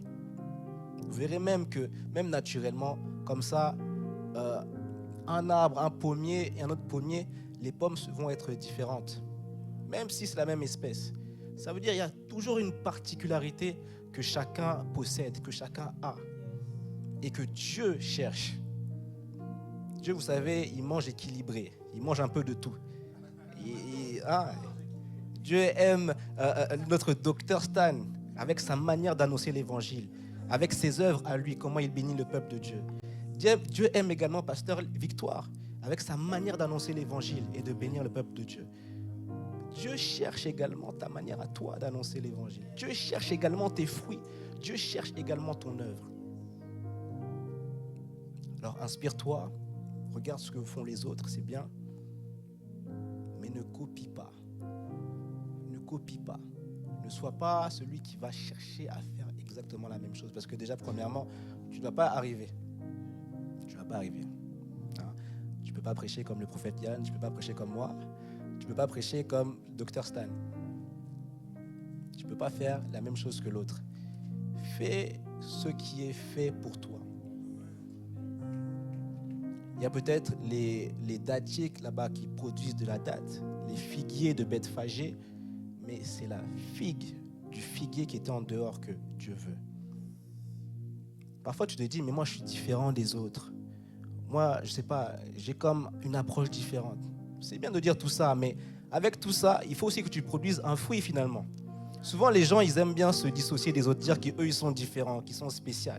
Vous verrez même que, même naturellement, comme ça, un arbre, un pommier et un autre pommier, les pommes vont être différentes. Même si c'est la même espèce. Ça veut dire qu'il y a toujours une particularité que chacun possède, que chacun a. Et que Dieu cherche. Dieu, vous savez, il mange équilibré. Il mange un peu de tout. Dieu aime notre docteur Stan avec sa manière d'annoncer l'évangile, avec ses œuvres à lui, comment il bénit le peuple de Dieu. Dieu aime également pasteur Victoire avec sa manière d'annoncer l'évangile et de bénir le peuple de Dieu. Dieu cherche également ta manière à toi d'annoncer l'évangile. Dieu cherche également tes fruits. Dieu cherche également ton œuvre. Alors inspire-toi, regarde ce que font les autres, c'est bien. Mais ne copie pas. Ne copie pas. Ne sois pas celui qui va chercher à faire exactement la même chose. Parce que déjà, premièrement, tu ne vas pas arriver. Tu ne vas pas arriver. pas prêcher comme le prophète Yann, tu ne peux pas prêcher comme moi, tu ne peux pas prêcher comme Dr Stan. Tu ne peux pas faire la même chose que l'autre. Fais ce qui est fait pour toi. Il y a peut-être les dattiers là-bas qui produisent de la date, les figuiers de Bethphagée, mais c'est la figue du figuier qui était en dehors que Dieu veut. Parfois, tu te dis, mais moi, je suis différent des autres. Moi, je ne sais pas, j'ai comme une approche différente. C'est bien de dire tout ça, mais avec tout ça, il faut aussi que tu produises un fruit finalement. Souvent, les gens, ils aiment bien se dissocier des autres, dire qu'eux, ils sont différents, qu'ils sont spéciaux.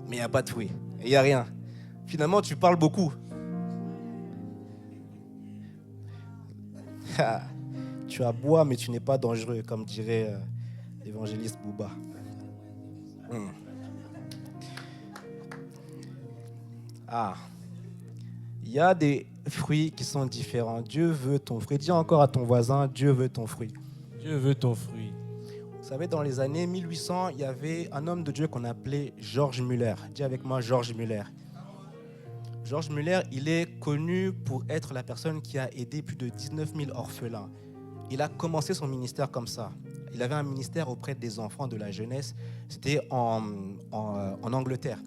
Mais il n'y a pas de fruit, il n'y a rien. Finalement, tu parles beaucoup. Tu as bois, mais tu n'es pas dangereux, comme dirait l'évangéliste Bouba. Il y a des fruits qui sont différents. Dieu veut ton fruit. Dis encore à ton voisin, Dieu veut ton fruit. Dieu veut ton fruit. Vous savez, dans les années 1800, il y avait un homme de Dieu qu'on appelait George Muller. Dis avec moi, George Muller. George Muller, il est connu pour être la personne qui a aidé plus de 19 000 orphelins. Il a commencé son ministère comme ça. Il avait un ministère auprès des enfants, de la jeunesse. C'était en Angleterre.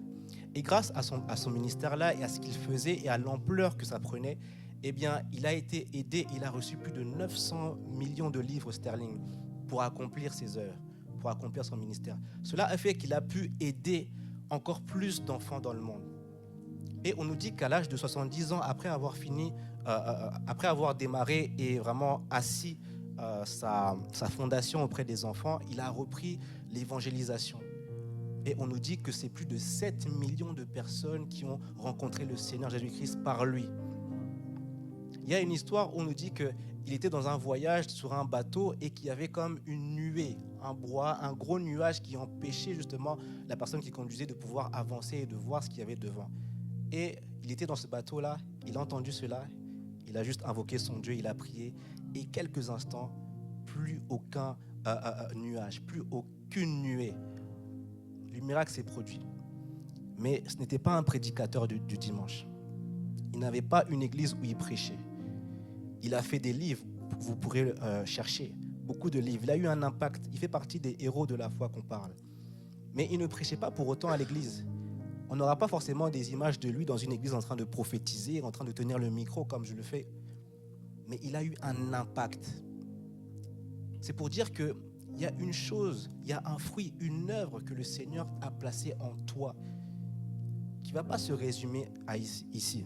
Et grâce à son ministère-là et à ce qu'il faisait et à l'ampleur que ça prenait, eh bien, il a été aidé. Il a reçu plus de 900 millions de livres sterling pour accomplir ses œuvres, pour accomplir son ministère. Cela a fait qu'il a pu aider encore plus d'enfants dans le monde. Et on nous dit qu'à l'âge de 70 ans, après avoir démarré et vraiment assis sa fondation auprès des enfants, il a repris l'évangélisation. Et on nous dit que c'est plus de 7 millions de personnes qui ont rencontré le Seigneur Jésus-Christ par lui. Il y a une histoire où on nous dit qu'il était dans un voyage sur un bateau et qu'il y avait comme une nuée, un gros nuage qui empêchait justement la personne qui conduisait de pouvoir avancer et de voir ce qu'il y avait devant. Et il était dans ce bateau-là, il a entendu cela, il a juste invoqué son Dieu, il a prié, et quelques instants, plus aucun nuage, plus aucune nuée. Le miracle s'est produit. Mais ce n'était pas un prédicateur du dimanche. Il n'avait pas une église où il prêchait. Il a fait des livres, vous pourrez chercher, beaucoup de livres. Il a eu un impact, il fait partie des héros de la foi qu'on parle. Mais il ne prêchait pas pour autant à l'église. On n'aura pas forcément des images de lui dans une église en train de prophétiser, en train de tenir le micro comme je le fais. Mais il a eu un impact. C'est pour dire qu'il y a une chose, il y a un fruit, une œuvre que le Seigneur a placée en toi qui ne va pas se résumer à ici.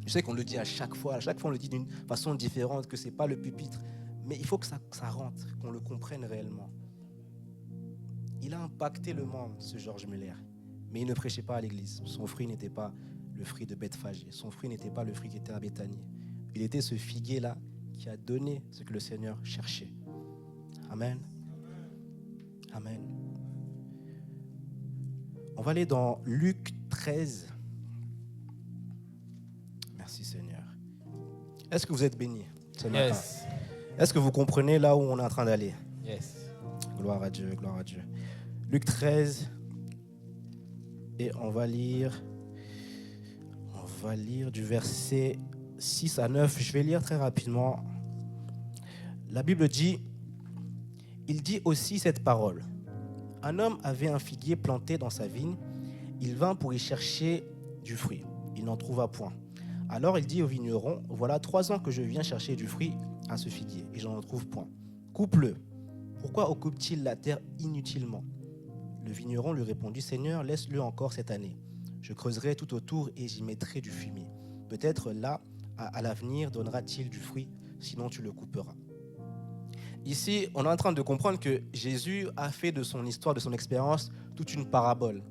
Je sais qu'on le dit à chaque fois on le dit d'une façon différente, que ce n'est pas le pupitre, mais il faut que ça rentre, qu'on le comprenne réellement. Il a impacté le monde, ce George Muller. Mais il ne prêchait pas à l'église. Son fruit n'était pas le fruit de Bethphagée. Son fruit n'était pas le fruit qui était à Béthanie. Il était ce figuier-là qui a donné ce que le Seigneur cherchait. Amen. Amen. On va aller dans Luc 13. Merci Seigneur. Est-ce que vous êtes bénis ce matin? Yes. Est-ce que vous comprenez là où on est en train d'aller? Yes. Gloire à Dieu, gloire à Dieu. Luc 13. Et on va lire du verset 6 à 9. Je vais lire très rapidement. La Bible dit, il dit aussi cette parole. Un homme avait un figuier planté dans sa vigne. Il vint pour y chercher du fruit. Il n'en trouva point. Alors il dit au vigneron, voilà 3 ans que je viens chercher du fruit à ce figuier et je n'en trouve point. Coupe-le. Pourquoi occupe-t-il la terre inutilement? Le vigneron lui répondit, Seigneur, laisse-le encore cette année. Je creuserai tout autour et j'y mettrai du fumier. Peut-être là, à l'avenir, donnera-t-il du fruit, sinon tu le couperas. Ici, on est en train de comprendre que Jésus a fait de son histoire, de son expérience, toute une parabole.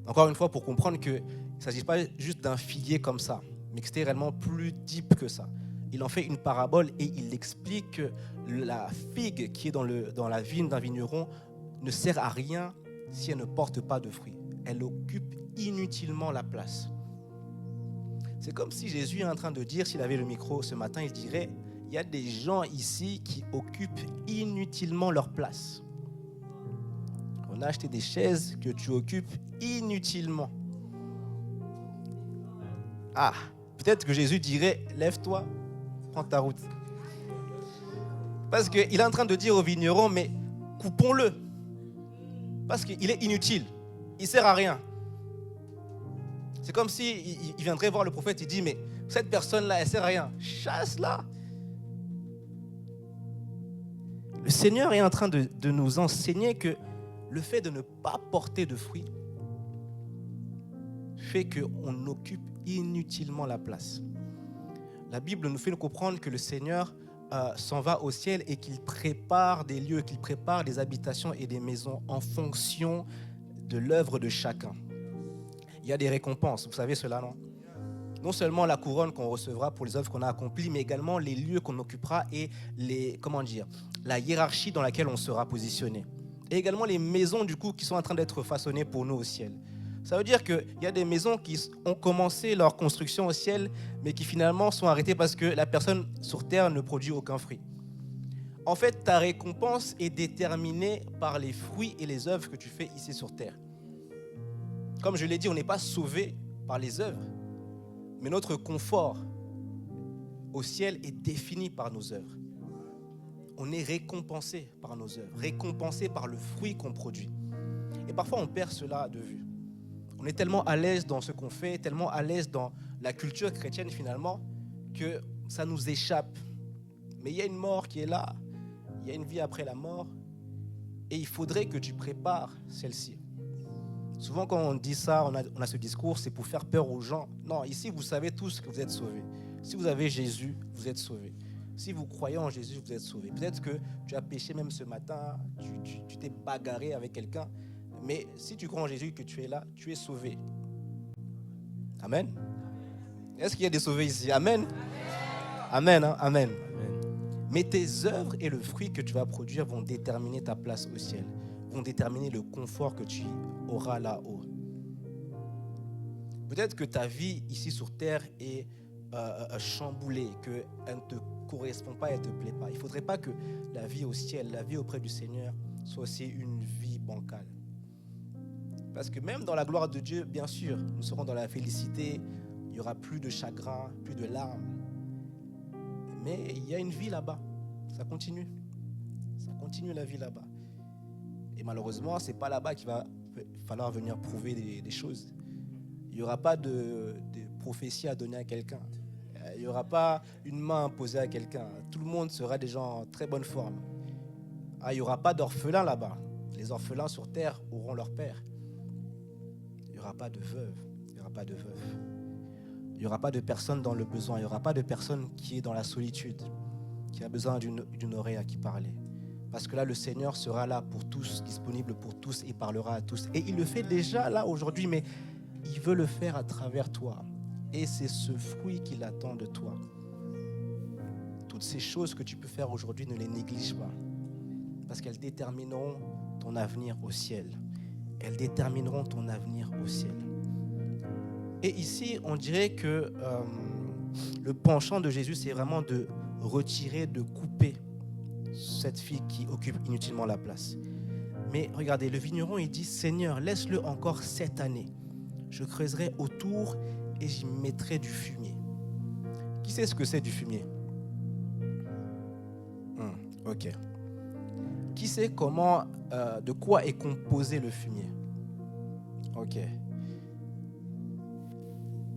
Encore une fois, pour comprendre qu'il ne s'agit pas juste d'un figuier comme ça, mais que c'était réellement plus deep que ça. Il en fait une parabole et il explique que la figue qui est dans la vigne d'un vigneron ne sert à rien si elle ne porte pas de fruits. Elle occupe inutilement la place. C'est comme si Jésus est en train de dire, s'il avait le micro ce matin, il dirait, il y a des gens ici qui occupent inutilement leur place. On a acheté des chaises que tu occupes inutilement. Ah, peut-être que Jésus dirait, lève-toi, prends ta route. Parce qu'il est en train de dire au vigneron, mais coupons-le. Parce qu'il est inutile. Il ne sert à rien. C'est comme si il viendrait voir le prophète, il dit, mais cette personne-là, elle ne sert à rien. Chasse-la. Le Seigneur est en train de nous enseigner que le fait de ne pas porter de fruits fait qu'on occupe inutilement la place. La Bible nous fait comprendre que le Seigneur s'en va au ciel et qu'il prépare des lieux, qu'il prépare des habitations et des maisons en fonction de l'œuvre de chacun. Il y a des récompenses, vous savez cela, non? Non seulement la couronne qu'on recevra pour les œuvres qu'on a accomplies, mais également les lieux qu'on occupera et la hiérarchie dans laquelle on sera positionné. Et également les maisons du coup qui sont en train d'être façonnées pour nous au ciel. Ça veut dire qu'il y a des maisons qui ont commencé leur construction au ciel, mais qui finalement sont arrêtées parce que la personne sur terre ne produit aucun fruit. En fait, ta récompense est déterminée par les fruits et les œuvres que tu fais ici sur terre. Comme je l'ai dit, on n'est pas sauvé par les œuvres, mais notre confort au ciel est défini par nos œuvres. On est récompensé par nos œuvres, récompensé par le fruit qu'on produit. Et parfois, on perd cela de vue. On est tellement à l'aise dans ce qu'on fait, tellement à l'aise dans la culture chrétienne finalement, que ça nous échappe. Mais il y a une mort qui est là, il y a une vie après la mort, et il faudrait que tu prépares celle-ci. Souvent quand on dit ça, on a ce discours, c'est pour faire peur aux gens. Non, ici vous savez tous que vous êtes sauvés. Si vous avez Jésus, vous êtes sauvés. Si vous croyez en Jésus, vous êtes sauvés. Peut-être que tu as péché même ce matin, tu t'es bagarré avec quelqu'un, mais si tu crois en Jésus, que tu es là, tu es sauvé. Amen. Est-ce qu'il y a des sauvés ici? Amen. Amen. Amen, hein? Amen. Mais tes œuvres et le fruit que tu vas produire vont déterminer ta place au ciel, vont déterminer le confort que tu auras là-haut. Peut-être que ta vie ici sur terre est chamboulée, qu'elle ne te correspond pas, elle ne te plaît pas. Il ne faudrait pas que la vie au ciel, la vie auprès du Seigneur, soit aussi une vie bancale. Parce que même dans la gloire de Dieu, bien sûr, nous serons dans la félicité, il n'y aura plus de chagrin, plus de larmes. Mais il y a une vie là-bas, ça continue la vie là-bas. Et malheureusement, ce n'est pas là-bas qu'il va falloir venir prouver des choses. Il n'y aura pas de prophétie à donner à quelqu'un. Il n'y aura pas une main imposée à quelqu'un. Tout le monde sera déjà en très bonne forme. Il n'y aura pas d'orphelins là-bas. Les orphelins sur terre auront leur père. Il n'y aura pas de veuves. Il n'y aura pas de veufs. Il n'y aura pas de personne dans le besoin. Il n'y aura pas de personne qui est dans la solitude, qui a besoin d'une oreille à qui parler. Parce que là, le Seigneur sera là pour tous, disponible pour tous et parlera à tous. Et il le fait déjà là aujourd'hui, mais il veut le faire à travers toi. Et c'est ce fruit qu'il attend de toi. Toutes ces choses que tu peux faire aujourd'hui, ne les néglige pas. Parce qu'elles détermineront ton avenir au ciel. Elles détermineront ton avenir au ciel. Et ici, on dirait que le penchant de Jésus, c'est vraiment de retirer, de couper cette fille qui occupe inutilement la place. Mais regardez, le vigneron, il dit, Seigneur, laisse-le encore 7 années. Je creuserai autour et j'y mettrai du fumier. Qui sait ce que c'est du fumier? Ok. Qui sait comment, de quoi est composé le fumier? Ok.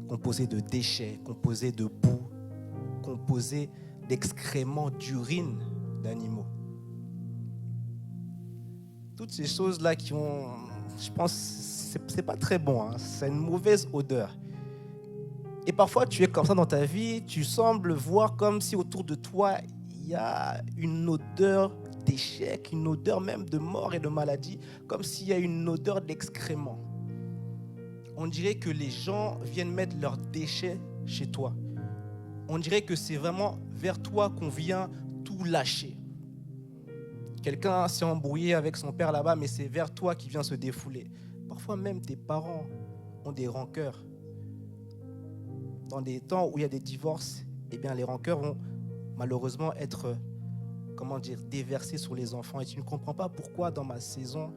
Composé de déchets, composé de boue, composé d'excréments, d'urine d'animaux. Toutes ces choses-là qui ont, je pense, c'est pas très bon, hein. C'est une mauvaise odeur. Et parfois, tu es comme ça dans ta vie, tu sembles voir comme si autour de toi, il y a une odeur d'échec, une odeur même de mort et de maladie, comme s'il y a une odeur d'excrément. On dirait que les gens viennent mettre leurs déchets chez toi. On dirait que c'est vraiment vers toi qu'on vient tout lâcher. Quelqu'un s'est embrouillé avec son père là-bas, mais c'est vers toi qui vient se défouler. Parfois même tes parents ont des rancœurs. Dans des temps où il y a des divorces, eh bien les rancœurs vont malheureusement être, déversées sur les enfants. Et tu ne comprends pas pourquoi dans ma saison,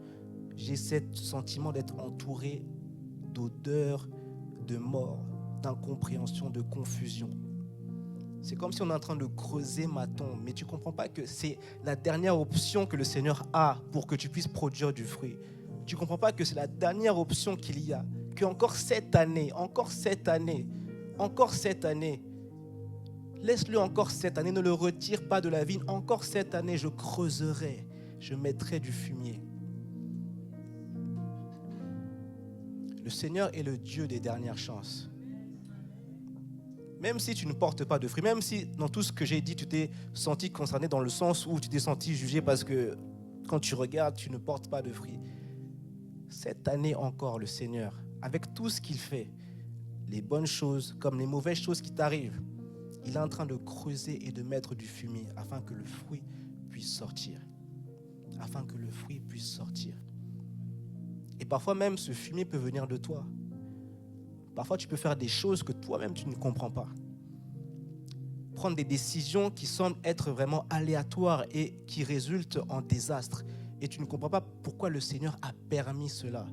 j'ai ce sentiment d'être entouré d'odeurs de mort, d'incompréhension, de confusion. C'est comme si on est en train de creuser ma tombe, mais tu ne comprends pas que c'est la dernière option que le Seigneur a pour que tu puisses produire du fruit. Tu ne comprends pas que c'est la dernière option qu'il y a, qu'encore cette année, laisse-le encore cette année, ne le retire pas de la vigne, encore cette année, je creuserai, je mettrai du fumier. Le Seigneur est le Dieu des dernières chances. Même si tu ne portes pas de fruits, même si dans tout ce que j'ai dit, tu t'es senti concerné dans le sens où tu t'es senti jugé parce que quand tu regardes, tu ne portes pas de fruits. Cette année encore, le Seigneur, avec tout ce qu'il fait, les bonnes choses comme les mauvaises choses qui t'arrivent, il est en train de creuser et de mettre du fumier afin que le fruit puisse sortir. Afin que le fruit puisse sortir. Et parfois même, ce fumier peut venir de toi. Parfois, tu peux faire des choses que toi-même, tu ne comprends pas. Prendre des décisions qui semblent être vraiment aléatoires et qui résultent en désastre. Et tu ne comprends pas pourquoi le Seigneur a permis cela.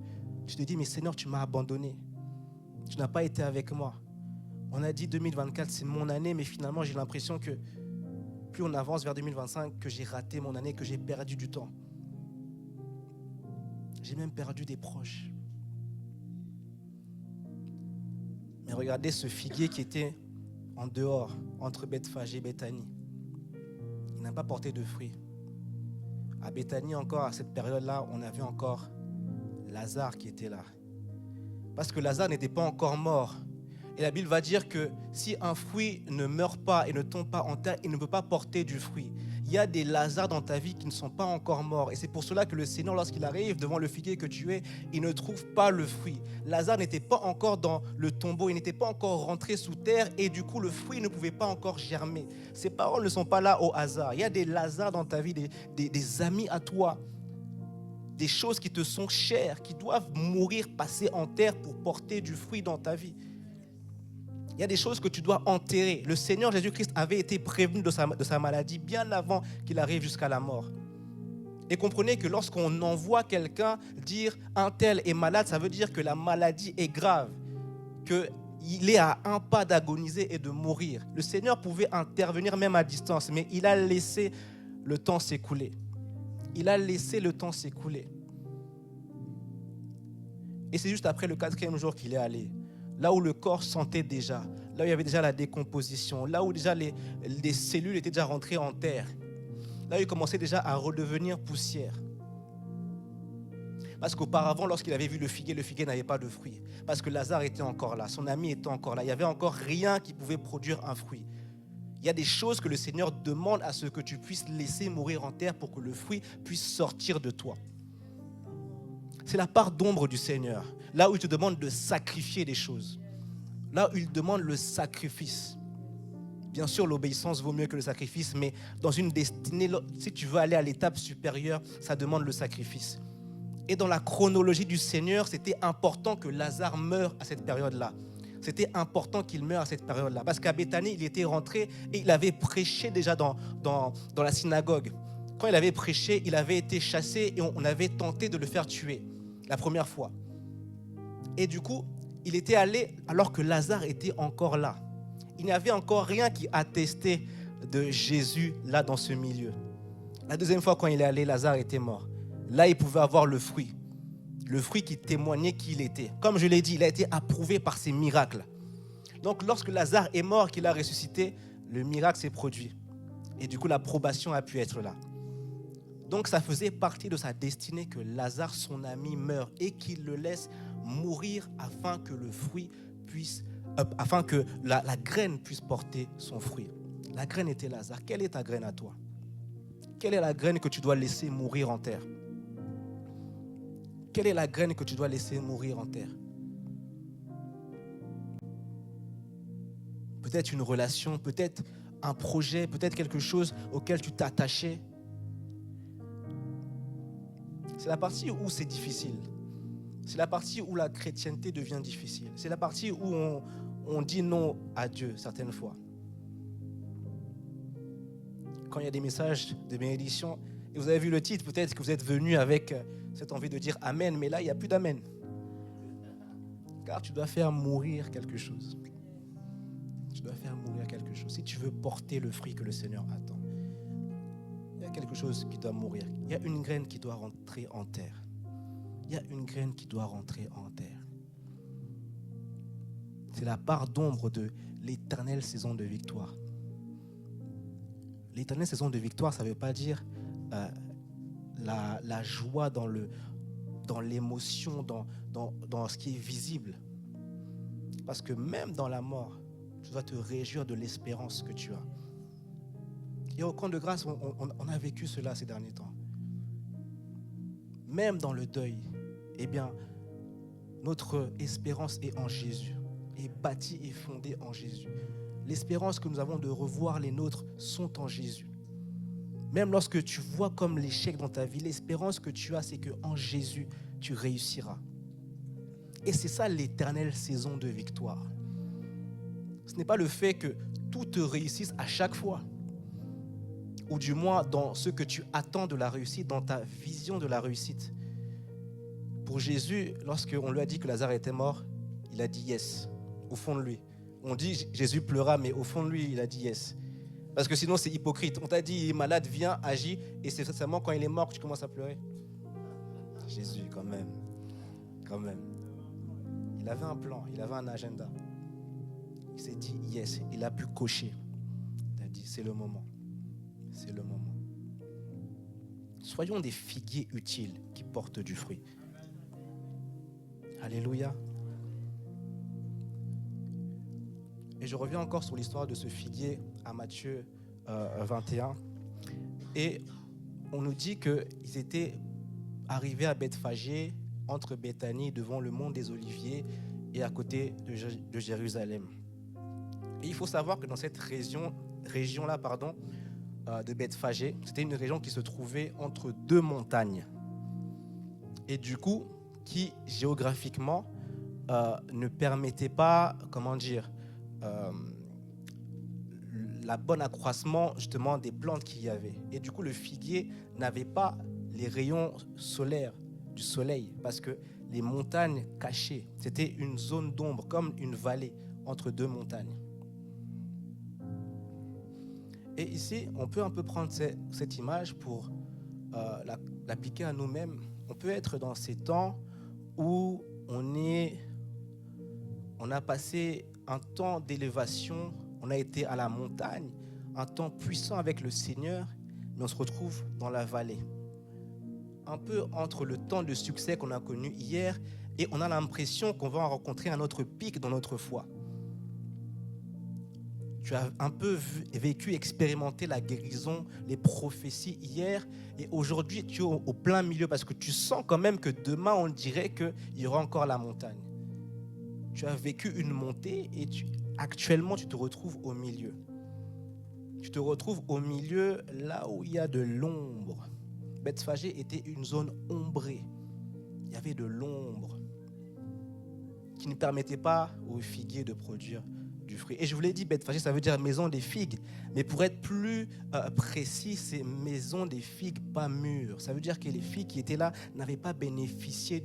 Tu te dis, mais Seigneur, tu m'as abandonné. Tu n'as pas été avec moi. On a dit 2024, c'est mon année, mais finalement, j'ai l'impression que plus on avance vers 2025, que j'ai raté mon année, que j'ai perdu du temps. J'ai même perdu des proches. Mais regardez ce figuier qui était en dehors, entre Bethphagée et Béthanie. Il n'a pas porté de fruits. À Béthanie encore, à cette période-là, on avait encore Lazare qui était là. Parce que Lazare n'était pas encore mort. Et la Bible va dire que si un fruit ne meurt pas et ne tombe pas en terre, il ne peut pas porter du fruit. Il y a des Lazare dans ta vie qui ne sont pas encore morts. Et c'est pour cela que le Seigneur, lorsqu'il arrive devant le figuier que tu es, il ne trouve pas le fruit. Lazare n'était pas encore dans le tombeau, il n'était pas encore rentré sous terre et du coup le fruit ne pouvait pas encore germer. Ces paroles ne sont pas là au hasard. Il y a des Lazare dans ta vie, des amis à toi, des choses qui te sont chères, qui doivent mourir, passer en terre pour porter du fruit dans ta vie. Il y a des choses que tu dois enterrer. Le Seigneur Jésus-Christ avait été prévenu de sa maladie bien avant qu'il arrive jusqu'à la mort. Et comprenez que lorsqu'on envoie quelqu'un dire un tel est malade, ça veut dire que la maladie est grave, qu'il est à un pas d'agoniser et de mourir. Le Seigneur pouvait intervenir même à distance, mais il a laissé le temps s'écouler. Il a laissé le temps s'écouler. Et c'est juste après le 4e jour qu'il est allé. Là où le corps sentait déjà, là où il y avait déjà la décomposition, là où déjà les cellules étaient déjà rentrées en terre, là où il commençait déjà à redevenir poussière. Parce qu'auparavant, lorsqu'il avait vu le figuier n'avait pas de fruit. Parce que Lazare était encore là, son ami était encore là, il n'y avait encore rien qui pouvait produire un fruit. Il y a des choses que le Seigneur demande à ce que tu puisses laisser mourir en terre pour que le fruit puisse sortir de toi. C'est la part d'ombre du Seigneur. Là où il te demande de sacrifier des choses. Là où il demande le sacrifice. Bien sûr, l'obéissance vaut mieux que le sacrifice, mais dans une destinée, si tu veux aller à l'étape supérieure, ça demande le sacrifice. Et dans la chronologie du Seigneur, c'était important que Lazare meure à cette période-là. C'était important qu'il meure à cette période-là. Parce qu'à Béthanie, il était rentré et il avait prêché déjà dans la synagogue. Quand il avait prêché, il avait été chassé et on avait tenté de le faire tuer la première fois. Et du coup, il était allé alors que Lazare était encore là. Il n'y avait encore rien qui attestait de Jésus là dans ce milieu. La deuxième fois, quand il est allé, Lazare était mort. Là, il pouvait avoir le fruit qui témoignait qui il était. Comme je l'ai dit, il a été approuvé par ses miracles. Donc, lorsque Lazare est mort, qu'il a ressuscité, le miracle s'est produit. Et du coup, l'approbation a pu être là. Donc, ça faisait partie de sa destinée que Lazare, son ami, meure et qu'il le laisse mourir afin que le fruit puisse, afin que la graine puisse porter son fruit. La graine était Lazare. Quelle est ta graine à toi? Quelle est la graine que tu dois laisser mourir en terre? Quelle est la graine que tu dois laisser mourir en terre? Peut-être une relation, peut-être un projet, peut-être quelque chose auquel tu t'es attaché. C'est la partie où c'est difficile. C'est la partie où la chrétienté devient difficile. C'est la partie où on dit non à Dieu certaines fois. Quand il y a des messages de bénédiction, et vous avez vu le titre, peut-être que vous êtes venu avec cette envie de dire Amen, mais là, il n'y a plus d'Amen. Car tu dois faire mourir quelque chose. Tu dois faire mourir quelque chose. Si tu veux porter le fruit que le Seigneur attend, il y a quelque chose qui doit mourir. Il y a une graine qui doit rentrer en terre. Il y a une graine qui doit rentrer en terre. C'est la part d'ombre de l'éternelle saison de victoire. L'éternelle saison de victoire, ça ne veut pas dire la joie dans l'émotion, dans ce qui est visible. Parce que même dans la mort, tu dois te réjouir de l'espérance que tu as. Et au camp de grâce, on a vécu cela ces derniers temps. Même dans le deuil, eh bien, notre espérance est en Jésus, est bâtie et fondée en Jésus. L'espérance que nous avons de revoir les nôtres sont en Jésus. Même lorsque tu vois comme l'échec dans ta vie, l'espérance que tu as, c'est qu'en Jésus, tu réussiras. Et c'est ça l'éternelle saison de victoire. Ce n'est pas le fait que tout te réussisse à chaque fois, ou du moins dans ce que tu attends de la réussite, dans ta vision de la réussite. Pour Jésus, lorsqu'on lui a dit que Lazare était mort, il a dit yes, au fond de lui. On dit Jésus pleura, mais au fond de lui, il a dit yes. Parce que sinon, c'est hypocrite. On t'a dit, il est malade, viens, agis, et c'est seulement quand il est mort que tu commences à pleurer. Jésus, quand même. Il avait un plan, il avait un agenda. Il s'est dit yes, il a pu cocher. Il a dit, c'est le moment. C'est le moment. Soyons des figuiers utiles qui portent du fruit. Alléluia. Et je reviens encore sur l'histoire de ce figuier à Matthieu 21. Et on nous dit qu'ils étaient arrivés à Bethphagée, entre Béthanie, devant le mont des Oliviers et à côté de Jérusalem. Et il faut savoir que dans cette région-là, de Bethphagée, c'était une région qui se trouvait entre deux montagnes. Et du coup, qui géographiquement ne permettait pas, la bonne accroissement justement des plantes qu'il y avait. Et du coup, le figuier n'avait pas les rayons solaires du soleil parce que les montagnes cachaient. C'était une zone d'ombre, comme une vallée entre deux montagnes. Et ici, on peut un peu prendre cette image pour l'appliquer à nous-mêmes. On peut être dans ces temps où on a passé un temps d'élévation, on a été à la montagne, un temps puissant avec le Seigneur, mais on se retrouve dans la vallée. Un peu entre le temps de succès qu'on a connu hier et on a l'impression qu'on va rencontrer un autre pic dans notre foi. Tu as un peu vécu, expérimenté la guérison, les prophéties hier et aujourd'hui tu es au plein milieu parce que tu sens quand même que demain on dirait qu'il y aura encore la montagne. Tu as vécu une montée et actuellement tu te retrouves au milieu. Tu te retrouves au milieu là où il y a de l'ombre. Bethphagée était une zone ombrée. Il y avait de l'ombre qui ne permettait pas aux figuiers de produire du fruit. Et je vous l'ai dit, Bethphagée, ça veut dire maison des figues. Mais pour être plus précis, c'est maison des figues pas mûres. Ça veut dire que les figues qui étaient là n'avaient pas bénéficié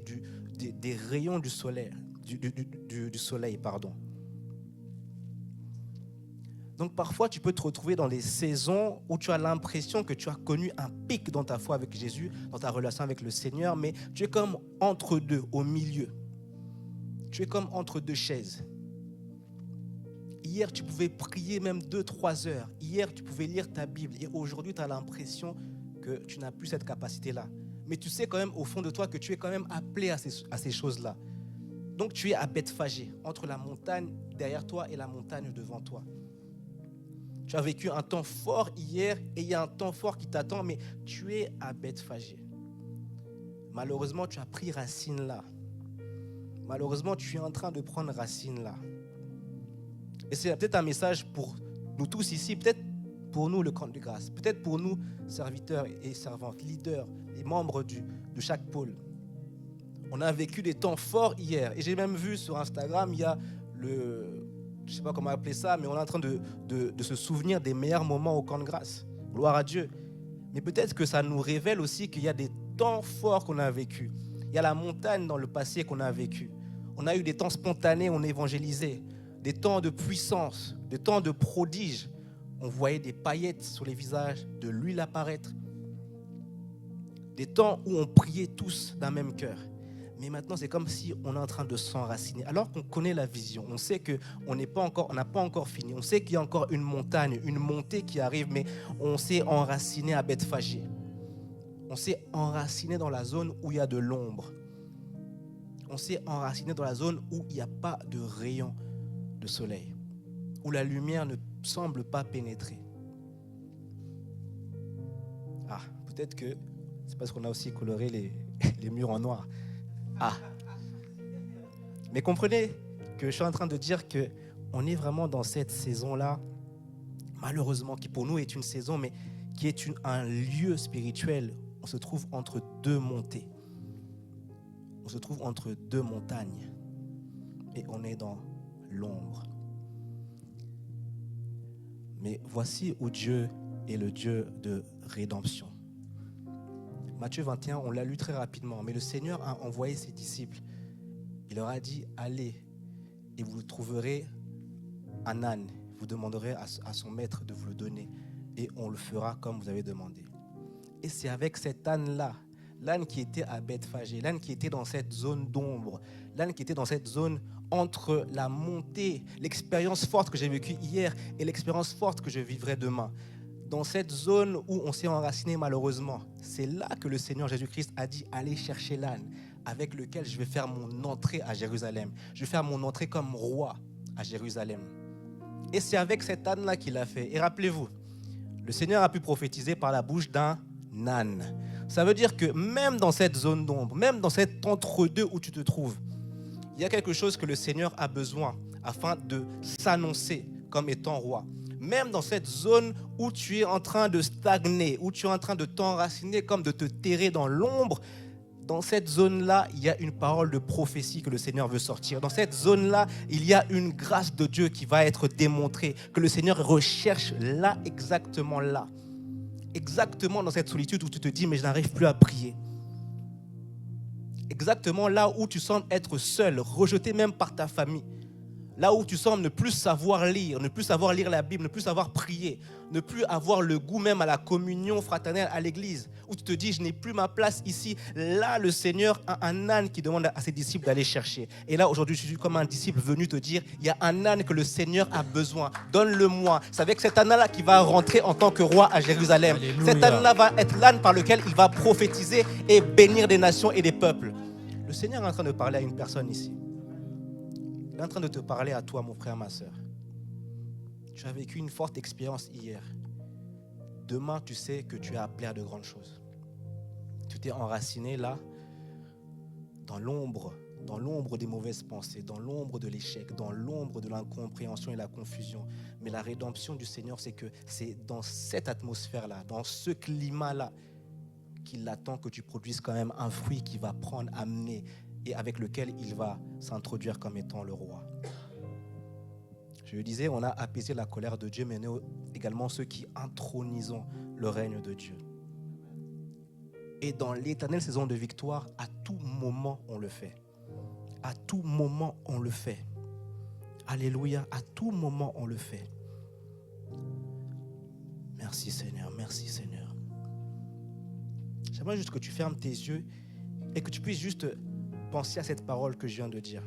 des rayons du soleil. Du soleil. Donc parfois, tu peux te retrouver dans des saisons où tu as l'impression que tu as connu un pic dans ta foi avec Jésus, dans ta relation avec le Seigneur, mais tu es comme entre deux, au milieu. Tu es comme entre deux chaises. Hier, tu pouvais prier même 2-3 heures. Hier, tu pouvais lire ta Bible. Et aujourd'hui, tu as l'impression que tu n'as plus cette capacité-là. Mais tu sais quand même au fond de toi que tu es quand même appelé à ces choses-là. Donc tu es à Bethphagée, entre la montagne derrière toi et la montagne devant toi. Tu as vécu un temps fort hier et il y a un temps fort qui t'attend, mais tu es à Bethphagée. Malheureusement, tu as pris racine là. Malheureusement, tu es en train de prendre racine là. Et c'est peut-être un message pour nous tous ici, peut-être pour nous le camp de grâce, peut-être pour nous serviteurs et servantes, leaders, les membres de chaque pôle. On a vécu des temps forts hier. Et j'ai même vu sur Instagram, il y a je ne sais pas comment appeler ça, mais on est en train de se souvenir des meilleurs moments au camp de grâce. Gloire à Dieu. Mais peut-être que ça nous révèle aussi qu'il y a des temps forts qu'on a vécu. Il y a la montagne dans le passé qu'on a vécu. On a eu des temps spontanés, on évangélisait. des temps de puissance, des temps de prodiges. On voyait des paillettes sur les visages, de l'huile apparaître. Des temps où on priait tous d'un même cœur. Mais maintenant, c'est comme si on est en train de s'enraciner. Alors qu'on connaît la vision, on sait qu'on n'a pas encore fini. On sait qu'il y a encore une montagne, une montée qui arrive, mais on s'est enraciné à Bethphagée. On s'est enraciné dans la zone où il y a de l'ombre. On s'est enraciné dans la zone où il n'y a pas de rayon de soleil, où la lumière ne semble pas pénétrer. Ah, peut-être que c'est parce qu'on a aussi coloré les murs en noir. Ah. Mais comprenez que je suis en train de dire qu'on est vraiment dans cette saison-là, malheureusement, qui pour nous est une saison, mais qui est un lieu spirituel. On se trouve entre deux montées. On se trouve entre deux montagnes. Et on est dans l'ombre. Mais voici où Dieu est le Dieu de rédemption. Matthieu 21, on l'a lu très rapidement, mais le Seigneur a envoyé ses disciples. Il leur a dit, allez et vous trouverez un âne. Vous demanderez à son maître de vous le donner et on le fera comme vous avez demandé. Et c'est avec cet âne-là, l'âne qui était à Bethphagée, l'âne qui était dans cette zone d'ombre, l'âne qui était dans cette zone entre la montée, l'expérience forte que j'ai vécue hier et l'expérience forte que je vivrai demain. Dans cette zone où on s'est enraciné malheureusement, c'est là que le Seigneur Jésus-Christ a dit, allez chercher l'âne avec lequel je vais faire mon entrée à Jérusalem. Je vais faire mon entrée comme roi à Jérusalem. Et c'est avec cet âne-là qu'il a fait. Et rappelez-vous, le Seigneur a pu prophétiser par la bouche d'un âne. Ça veut dire que même dans cette zone d'ombre, même dans cet entre-deux où tu te trouves, il y a quelque chose que le Seigneur a besoin afin de s'annoncer comme étant roi. Même dans cette zone où tu es en train de stagner, où tu es en train de t'enraciner, comme de te terrer dans l'ombre, dans cette zone-là, il y a une parole de prophétie que le Seigneur veut sortir. Dans cette zone-là, il y a une grâce de Dieu qui va être démontrée, que le Seigneur recherche là, exactement là. Exactement dans cette solitude où tu te dis, mais je n'arrive plus à prier. Exactement là où tu sens être seul, rejeté même par ta famille. Là où tu sembles ne plus savoir lire la Bible, ne plus savoir prier, ne plus avoir le goût même à la communion fraternelle à l'église, où tu te dis, je n'ai plus ma place ici. Là, le Seigneur a un âne qui demande à ses disciples d'aller chercher. Et là, aujourd'hui, je suis comme un disciple venu te dire, il y a un âne que le Seigneur a besoin. Donne-le-moi. C'est avec cet âne-là qu'il va rentrer en tant que roi à Jérusalem. Alléluia. Cet âne-là va être l'âne par lequel il va prophétiser et bénir des nations et des peuples. Le Seigneur est en train de parler à une personne ici. Il est en train de te parler à toi, mon frère, ma soeur. Tu as vécu une forte expérience hier. Demain, tu sais que tu es appelé à de grandes choses. Tu t'es enraciné là, dans l'ombre des mauvaises pensées, dans l'ombre de l'échec, dans l'ombre de l'incompréhension et la confusion. Mais la rédemption du Seigneur, c'est que c'est dans cette atmosphère-là, dans ce climat-là, qu'il attend que tu produises quand même un fruit qui va amener et avec lequel il va s'introduire comme étant le roi. Je le disais, on a apaisé la colère de Dieu, mais nous également ceux qui intronisons le règne de Dieu. Et dans l'éternelle saison de victoire, à tout moment, on le fait. À tout moment, on le fait. Alléluia, à tout moment, on le fait. Merci Seigneur, merci Seigneur. J'aimerais juste que tu fermes tes yeux et que tu puisses juste penser à cette parole que je viens de dire.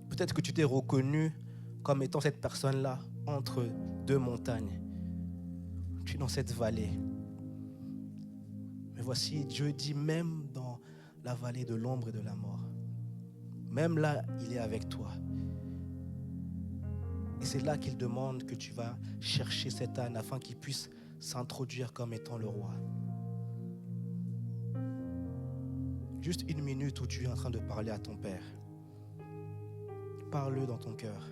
Peut-être que tu t'es reconnu comme étant cette personne-là entre deux montagnes. Tu es dans cette vallée. Mais voici, Dieu dit même dans la vallée de l'ombre et de la mort, même là, il est avec toi. Et c'est là qu'il demande que tu vas chercher cet âne afin qu'il puisse s'introduire comme étant le roi. Juste une minute où tu es en train de parler à ton Père. Parle-le dans ton cœur.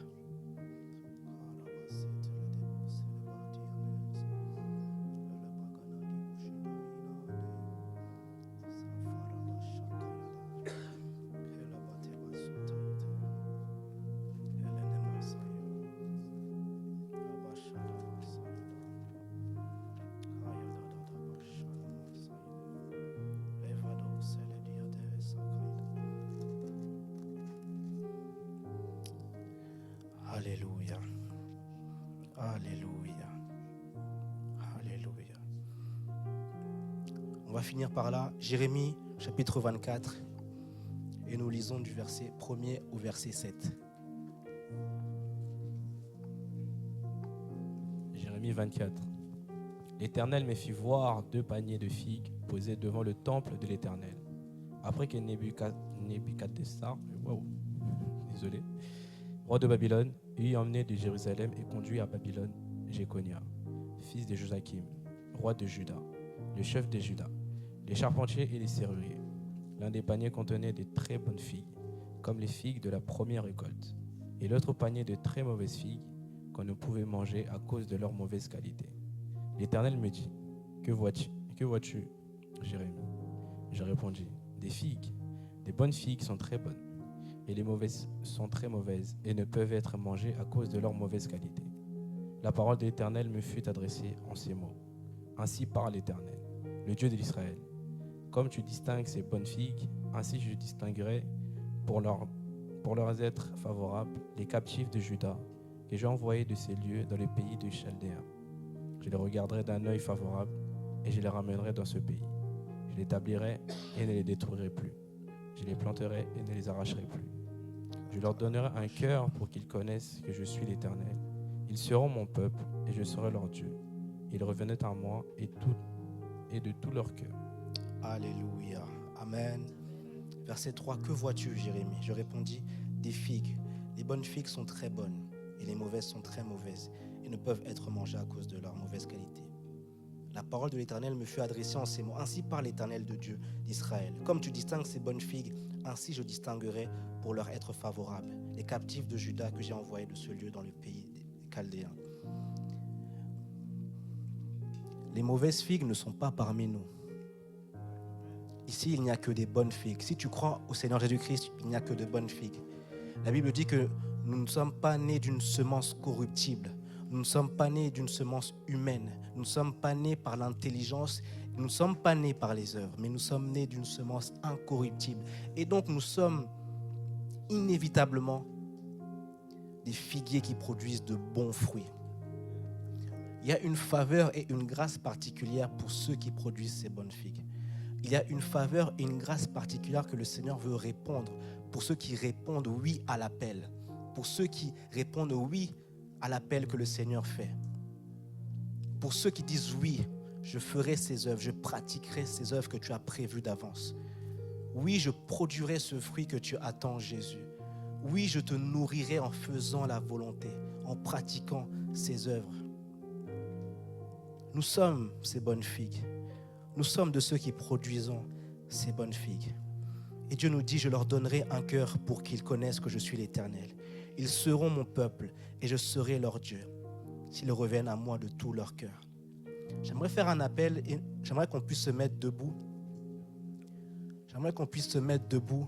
Alléluia. Alléluia. Alléluia. On va finir par là. Jérémie, chapitre 24. Et nous lisons du verset 1er au verset 7. Jérémie 24. L'Éternel me fit voir 2 paniers de figues posés devant le temple de l'Éternel. Après que Nebuchadnezzar, désolé, roi de Babylone, eut emmené de Jérusalem et conduit à Babylone Jéconia, fils de Joachim, roi de Juda, le chef de Juda, les charpentiers et les serruriers. L'un des paniers contenait de très bonnes figues, comme les figues de la première récolte, et l'autre panier de très mauvaises figues qu'on ne pouvait manger à cause de leur mauvaise qualité. L'Éternel me dit, que vois-tu, Jérémie? Je répondis, des figues. Les bonnes figues sont très bonnes, et les mauvaises sont très mauvaises et ne peuvent être mangées à cause de leur mauvaise qualité. La parole de l'Éternel me fut adressée en ces mots. Ainsi parle l'Éternel, le Dieu d'Israël. Comme tu distingues ces bonnes figues, ainsi je distinguerai pour leurs êtres favorables les captifs de Juda que j'ai envoyés de ces lieux dans le pays des Chaldéens. Je les regarderai d'un œil favorable et je les ramènerai dans ce pays. Je les établirai et ne les détruirai plus. Je les planterai et ne les arracherai plus. Je leur donnerai un cœur pour qu'ils connaissent que je suis l'Éternel. Ils seront mon peuple et je serai leur Dieu. Ils revenaient à moi et de tout leur cœur. Alléluia. Amen. Verset 3. Que vois-tu, Jérémie? Je répondis, des figues. Les bonnes figues sont très bonnes et les mauvaises sont très mauvaises et ne peuvent être mangées à cause de leur mauvaise qualité. La parole de l'Éternel me fut adressée en ces mots. Ainsi parle l'Éternel de Dieu d'Israël. Comme tu distingues ces bonnes figues, ainsi je distinguerai pour leur être favorable les captifs de Juda que j'ai envoyés de ce lieu dans le pays des Chaldéens. Les mauvaises figues ne sont pas parmi nous. Ici, il n'y a que des bonnes figues. Si tu crois au Seigneur Jésus-Christ, il n'y a que de bonnes figues. La Bible dit que nous ne sommes pas nés d'une semence corruptible. Nous ne sommes pas nés d'une semence humaine. Nous ne sommes pas nés par l'intelligence. Nous ne sommes pas nés par les œuvres. Mais nous sommes nés d'une semence incorruptible. Et donc, nous sommes inévitablement des figuiers qui produisent de bons fruits. Il y a une faveur et une grâce particulière pour ceux qui produisent ces bonnes figues. Il y a une faveur et une grâce particulière que le Seigneur veut répondre pour ceux qui répondent oui à l'appel, pour ceux qui répondent oui à l'appel que le Seigneur fait, pour ceux qui disent oui, je ferai ces œuvres, je pratiquerai ces œuvres que tu as prévues d'avance. Oui, je produirai ce fruit que tu attends, Jésus. Oui, je te nourrirai en faisant la volonté, en pratiquant ces œuvres. Nous sommes ces bonnes figues. Nous sommes de ceux qui produisons ces bonnes figues. Et Dieu nous dit, je leur donnerai un cœur pour qu'ils connaissent que je suis l'Éternel. Ils seront mon peuple et je serai leur Dieu, s'ils reviennent à moi de tout leur cœur. J'aimerais faire un appel et j'aimerais qu'on puisse se mettre debout. J'aimerais qu'on puisse se mettre debout.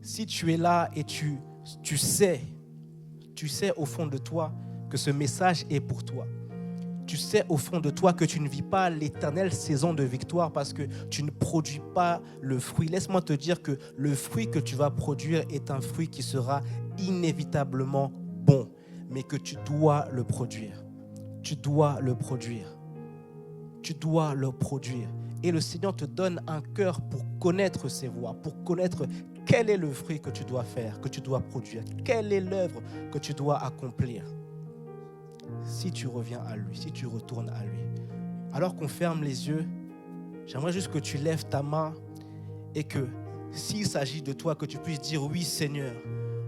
Si tu es là et tu sais au fond de toi que ce message est pour toi. Tu sais au fond de toi que tu ne vis pas l'éternelle saison de victoire parce que tu ne produis pas le fruit. Laisse-moi te dire que le fruit que tu vas produire est un fruit qui sera inévitablement bon, mais que tu dois le produire. Tu dois le produire. Tu dois le produire. Et le Seigneur te donne un cœur pour connaître ses voies, pour connaître quel est le fruit que tu dois faire, que tu dois produire, quelle est l'œuvre que tu dois accomplir. Si tu reviens à lui, si tu retournes à lui. Alors qu'on ferme les yeux, j'aimerais juste que tu lèves ta main et que s'il s'agit de toi, que tu puisses dire oui Seigneur,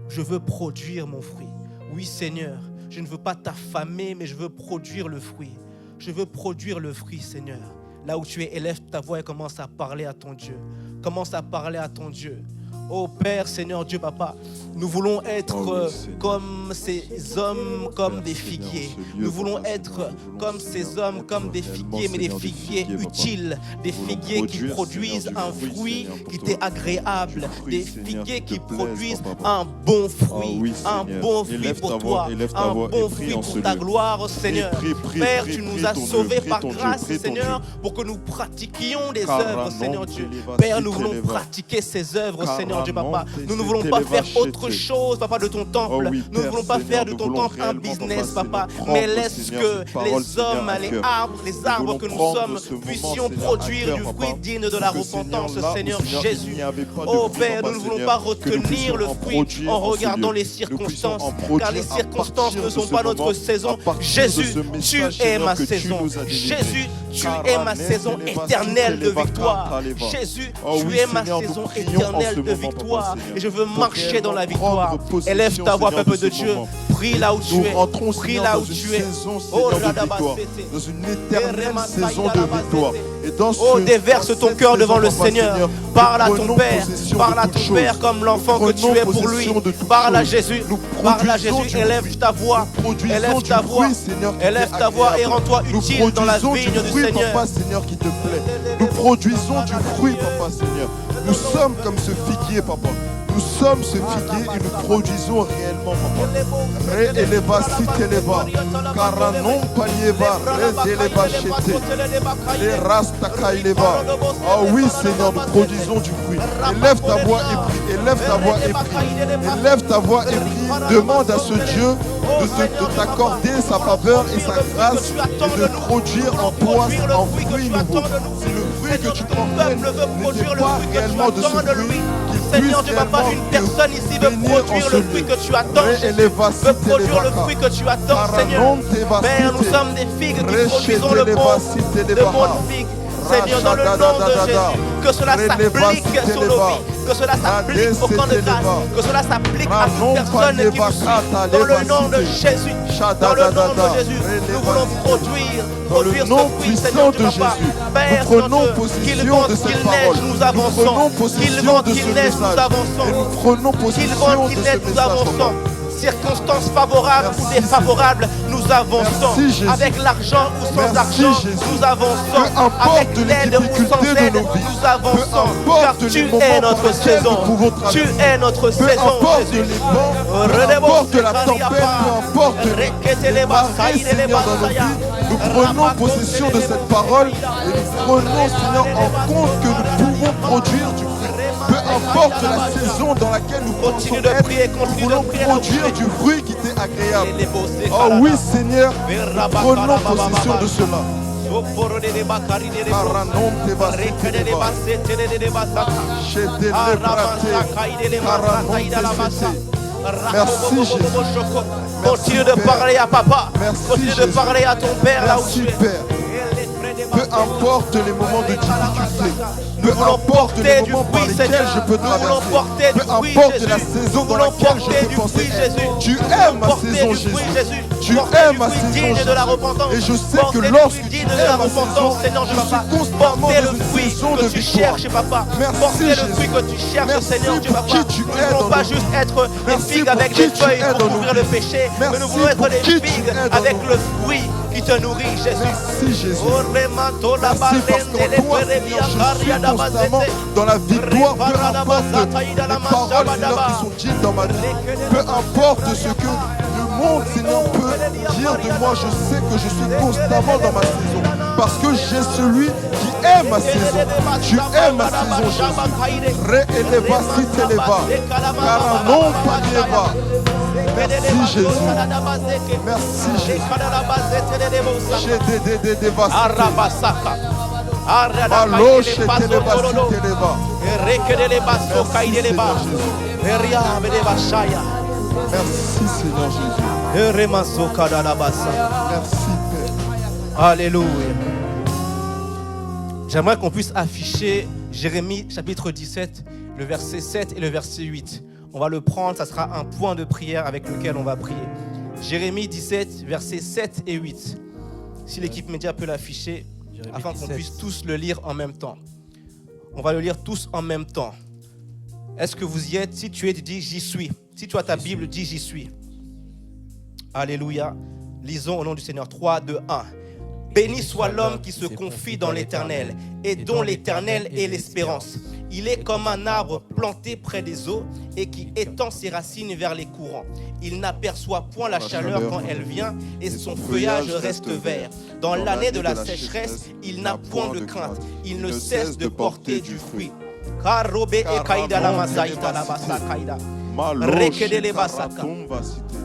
je veux produire mon fruit. Oui Seigneur, je ne veux pas t'affamer, mais je veux produire le fruit. Je veux produire le fruit Seigneur. Là où tu es, élève ta voix et commence à parler à ton Dieu. Commence à parler à ton Dieu. Oh Père, Seigneur Dieu, Papa, nous voulons être comme ces hommes, comme des figuiers. Nous voulons être comme ces hommes, comme des figuiers, mais des figuiers utiles. Des figuiers qui produisent un fruit qui t'est agréable. Des figuiers qui produisent un bon fruit. Un bon fruit pour toi. Un bon fruit pour ta gloire, Seigneur. Père, tu nous as sauvés par grâce, Seigneur, pour que nous pratiquions des œuvres, Seigneur Dieu. Père, nous voulons pratiquer ces œuvres, Seigneur Seigneur Dieu, papa. Nous ne voulons pas faire autre chose, papa, de ton temple. Nous ne voulons pas faire de ton temple un business, papa. Mais laisse que les hommes, les arbres que nous sommes, puissions produire du fruit digne de la repentance, Seigneur Jésus. Oh Père, nous ne voulons pas retenir le fruit en regardant les circonstances, car les circonstances ne sont pas notre saison. Jésus, tu es ma saison. Jésus, tu es ma saison éternelle de victoire. Jésus, tu es ma saison éternelle de victoire. Et je veux marcher dans la victoire. Élève ta voix, peuple de Dieu. Prie là où tu es. Prie là où tu es. Oh, dans une éternelle saison de victoire. Oh, déverse ton cœur devant le Seigneur. Parle à ton Père. Parle à ton Père comme l'enfant que tu es pour lui. Parle à Jésus. Parle à Jésus. Élève ta voix. Élève ta voix. Élève ta voix et rends-toi utile dans la vigne du Seigneur. Papa, Seigneur, qui te plaît. Nous produisons du fruit, Papa, Seigneur. Nous sommes comme ce figuier, Papa. Nous sommes ce figuier et nous produisons réellement, Papa. Re-eleva, si-televa, karanon palieva, re-deleva, chete, re-rasta kaileva. Ah oui, Seigneur, nous produisons du fruit. Élève ta voix et prie, élève ta voix et prie, élève ta voix et prie. Demande à ce Dieu de t'accorder sa faveur et sa grâce et de produire en toi un fruit nouveau. Si le fruit que tu portais n'était pas réellement de ce fruit, Seigneur Dieu, papa, une personne ici veut produire le fruit que tu attends. Veut produire le fruit que tu attends, Seigneur. Père, nous sommes des figues qui produisons le bon figue. Seigneur, dans le nom de Jésus, que cela s'applique sur nos vies, que cela s'applique au camp de grâce, que cela s'applique à toute personne qui nous suit. Dans le nom de Jésus, dans le nom de Jésus, nous voulons produire ce fruit, Seigneur du Papa. Père, qu'il vente, qu'il neige, nous avançons. Qu'il vente, qu'il neige, nous avançons. Qu'il vente, qu'il neige, nous avançons. Circonstances favorables ou défavorables, nous avançons. Avec l'argent ou sans argent, nous avançons. Avec l'aide ou sans aide, nous avançons. Car tu es notre saison. Tu es notre saison, Jésus. Peu importe la tempête, peu importe les marées, Seigneur, dans nos vies, nous prenons possession de cette parole et nous prenons, Seigneur, en compte que nous pouvons produire du fruit. Peu importe la saison dans laquelle nous pensons être, nous voulons produire du fruit qui t'est agréable. Oh oui, Seigneur, nous prenons possession de cela. Merci Jésus. Continue de parler à papa. Continue de parler à ton Père là où tu es. Peu importe les moments de difficulté, peu importe les moments par lesquels je peux traverser, peu importe la saison dans laquelle je peux penser être, tu es ma saison, Jésus. Tu es ma saison, Jésus. Et je sais que lorsque tu es ma saison, je suis constamment dans une saison de victoire. Merci Jésus. Merci pour qui tu es dans nos pas juste être des figues avec des feuilles pour couvrir le péché, mais nous voulons être des figues avec le fruit qui te nourrit, Jésus. Merci Jésus. Merci parce qu'en toi, Seigneur, je suis constamment dans la victoire, peu importe les paroles, Seigneur, qui sont dites dans ma vie. Peu importe ce que le monde, Seigneur, peut dire de moi, je sais que je suis constamment dans ma saison. Parce que j'ai celui qui est ma saison. Tu es ma saison, Jésus. Re-eleva, si t'eleva. Car non palieva. Merci Jésus. Merci Jésus. Merci Seigneur Jésus. Merci Père. Alléluia. J'aimerais qu'on puisse afficher Jérémie chapitre 17, le verset 7 et le verset 8. On va le prendre, ça sera un point de prière avec lequel on va prier. Jérémie 17, versets 7 et 8. Si l'équipe média peut l'afficher, afin qu'on puisse tous le lire en même temps. On va le lire tous en même temps. Est-ce que vous y êtes? Si tu es, dis j'y suis. Si tu as ta Bible, dis j'y suis. Alléluia. Lisons au nom du Seigneur. 3, 2, 1. Béni soit l'homme qui se confie dans l'Éternel et dont l'Éternel est l'espérance. Il est comme un arbre planté près des eaux et qui étend ses racines vers les courants. Il n'aperçoit point la chaleur quand elle vient et son feuillage reste vert. Dans l'année de la sécheresse, il n'a point de crainte. Il ne cesse de porter du fruit. Karobe e kaida la masaita la basa kaida. Rekedele basaka.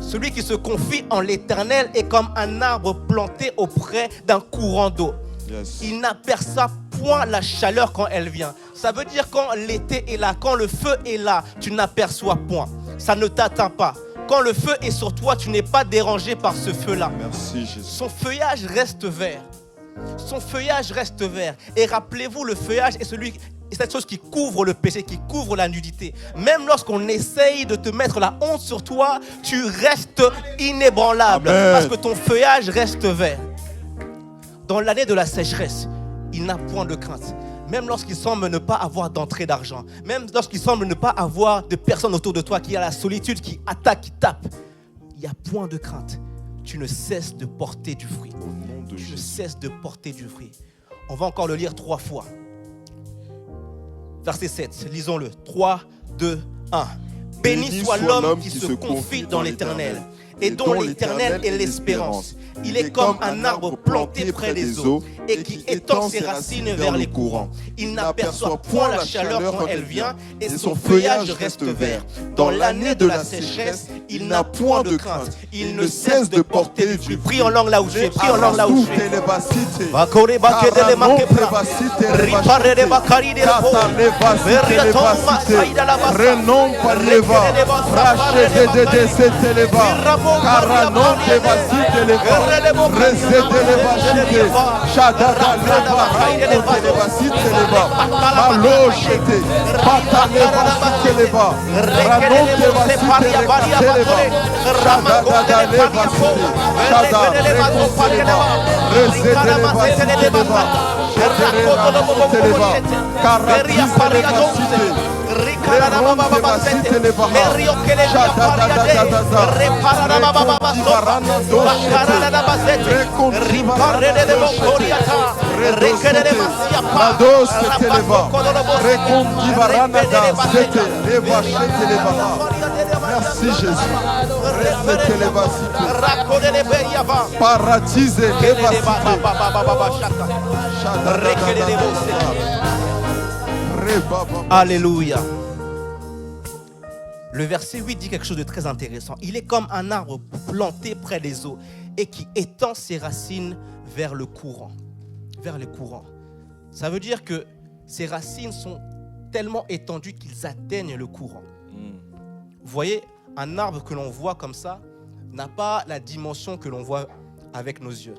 Celui qui se confie en l'Éternel est comme un arbre planté auprès d'un courant d'eau. Yes. Il n'aperçoit point la chaleur quand elle vient. Ça veut dire quand l'été est là, quand le feu est là, tu n'aperçois point. Ça ne t'atteint pas. Quand le feu est sur toi, tu n'es pas dérangé par ce feu-là. Merci Jésus. Son feuillage reste vert. Son feuillage reste vert. Et rappelez-vous, le feuillage est cette chose qui couvre le péché, qui couvre la nudité. Même lorsqu'on essaye de te mettre la honte sur toi, tu restes inébranlable. Amen. Parce que ton feuillage reste vert. Dans l'année de la sécheresse, il n'a point de crainte. Même lorsqu'il semble ne pas avoir d'entrée d'argent, même lorsqu'il semble ne pas avoir de personnes autour de toi, qui a la solitude, qui attaque, qui tape, il n'y a point de crainte. Tu ne cesses de porter du fruit. Au nom de Tu ne Jésus. cesses de porter du fruit. On va encore le lire 3 fois. Verset 7, lisons-le. 3, 2, 1. Béni soit l'homme qui se confie dans l'Éternel et dont l'Éternel est l'espérance. Il est comme un arbre planté près des eaux et qui étend ses racines vers les courants. Il n'aperçoit point la chaleur quand elle vient et son feuillage reste vert. Dans l'année de la sécheresse, il n'a point de crainte. Il ne cesse de porter du fruit. Prie en langue là où tu es. Prie en langue là où tu es. Renom parleva, rachete de seteleva, caranon de basiteleva, reseteleva chite, chadada leva, ranteleva siteleva, malochete, pataleva siteleva, ranon de basiteleva, chadada leva site, chadada reconteleva, reseteleva siteleva, cheteleva, caratisteleva site, merci Jésus. Paratise Alléluia. Le verset 8 dit quelque chose de très intéressant. Il est comme un arbre planté près des eaux et qui étend ses racines vers le courant. Vers le courant. Ça veut dire que ses racines sont tellement étendues qu'ils atteignent le courant. Vous voyez, un arbre que l'on voit comme ça n'a pas la dimension que l'on voit avec nos yeux.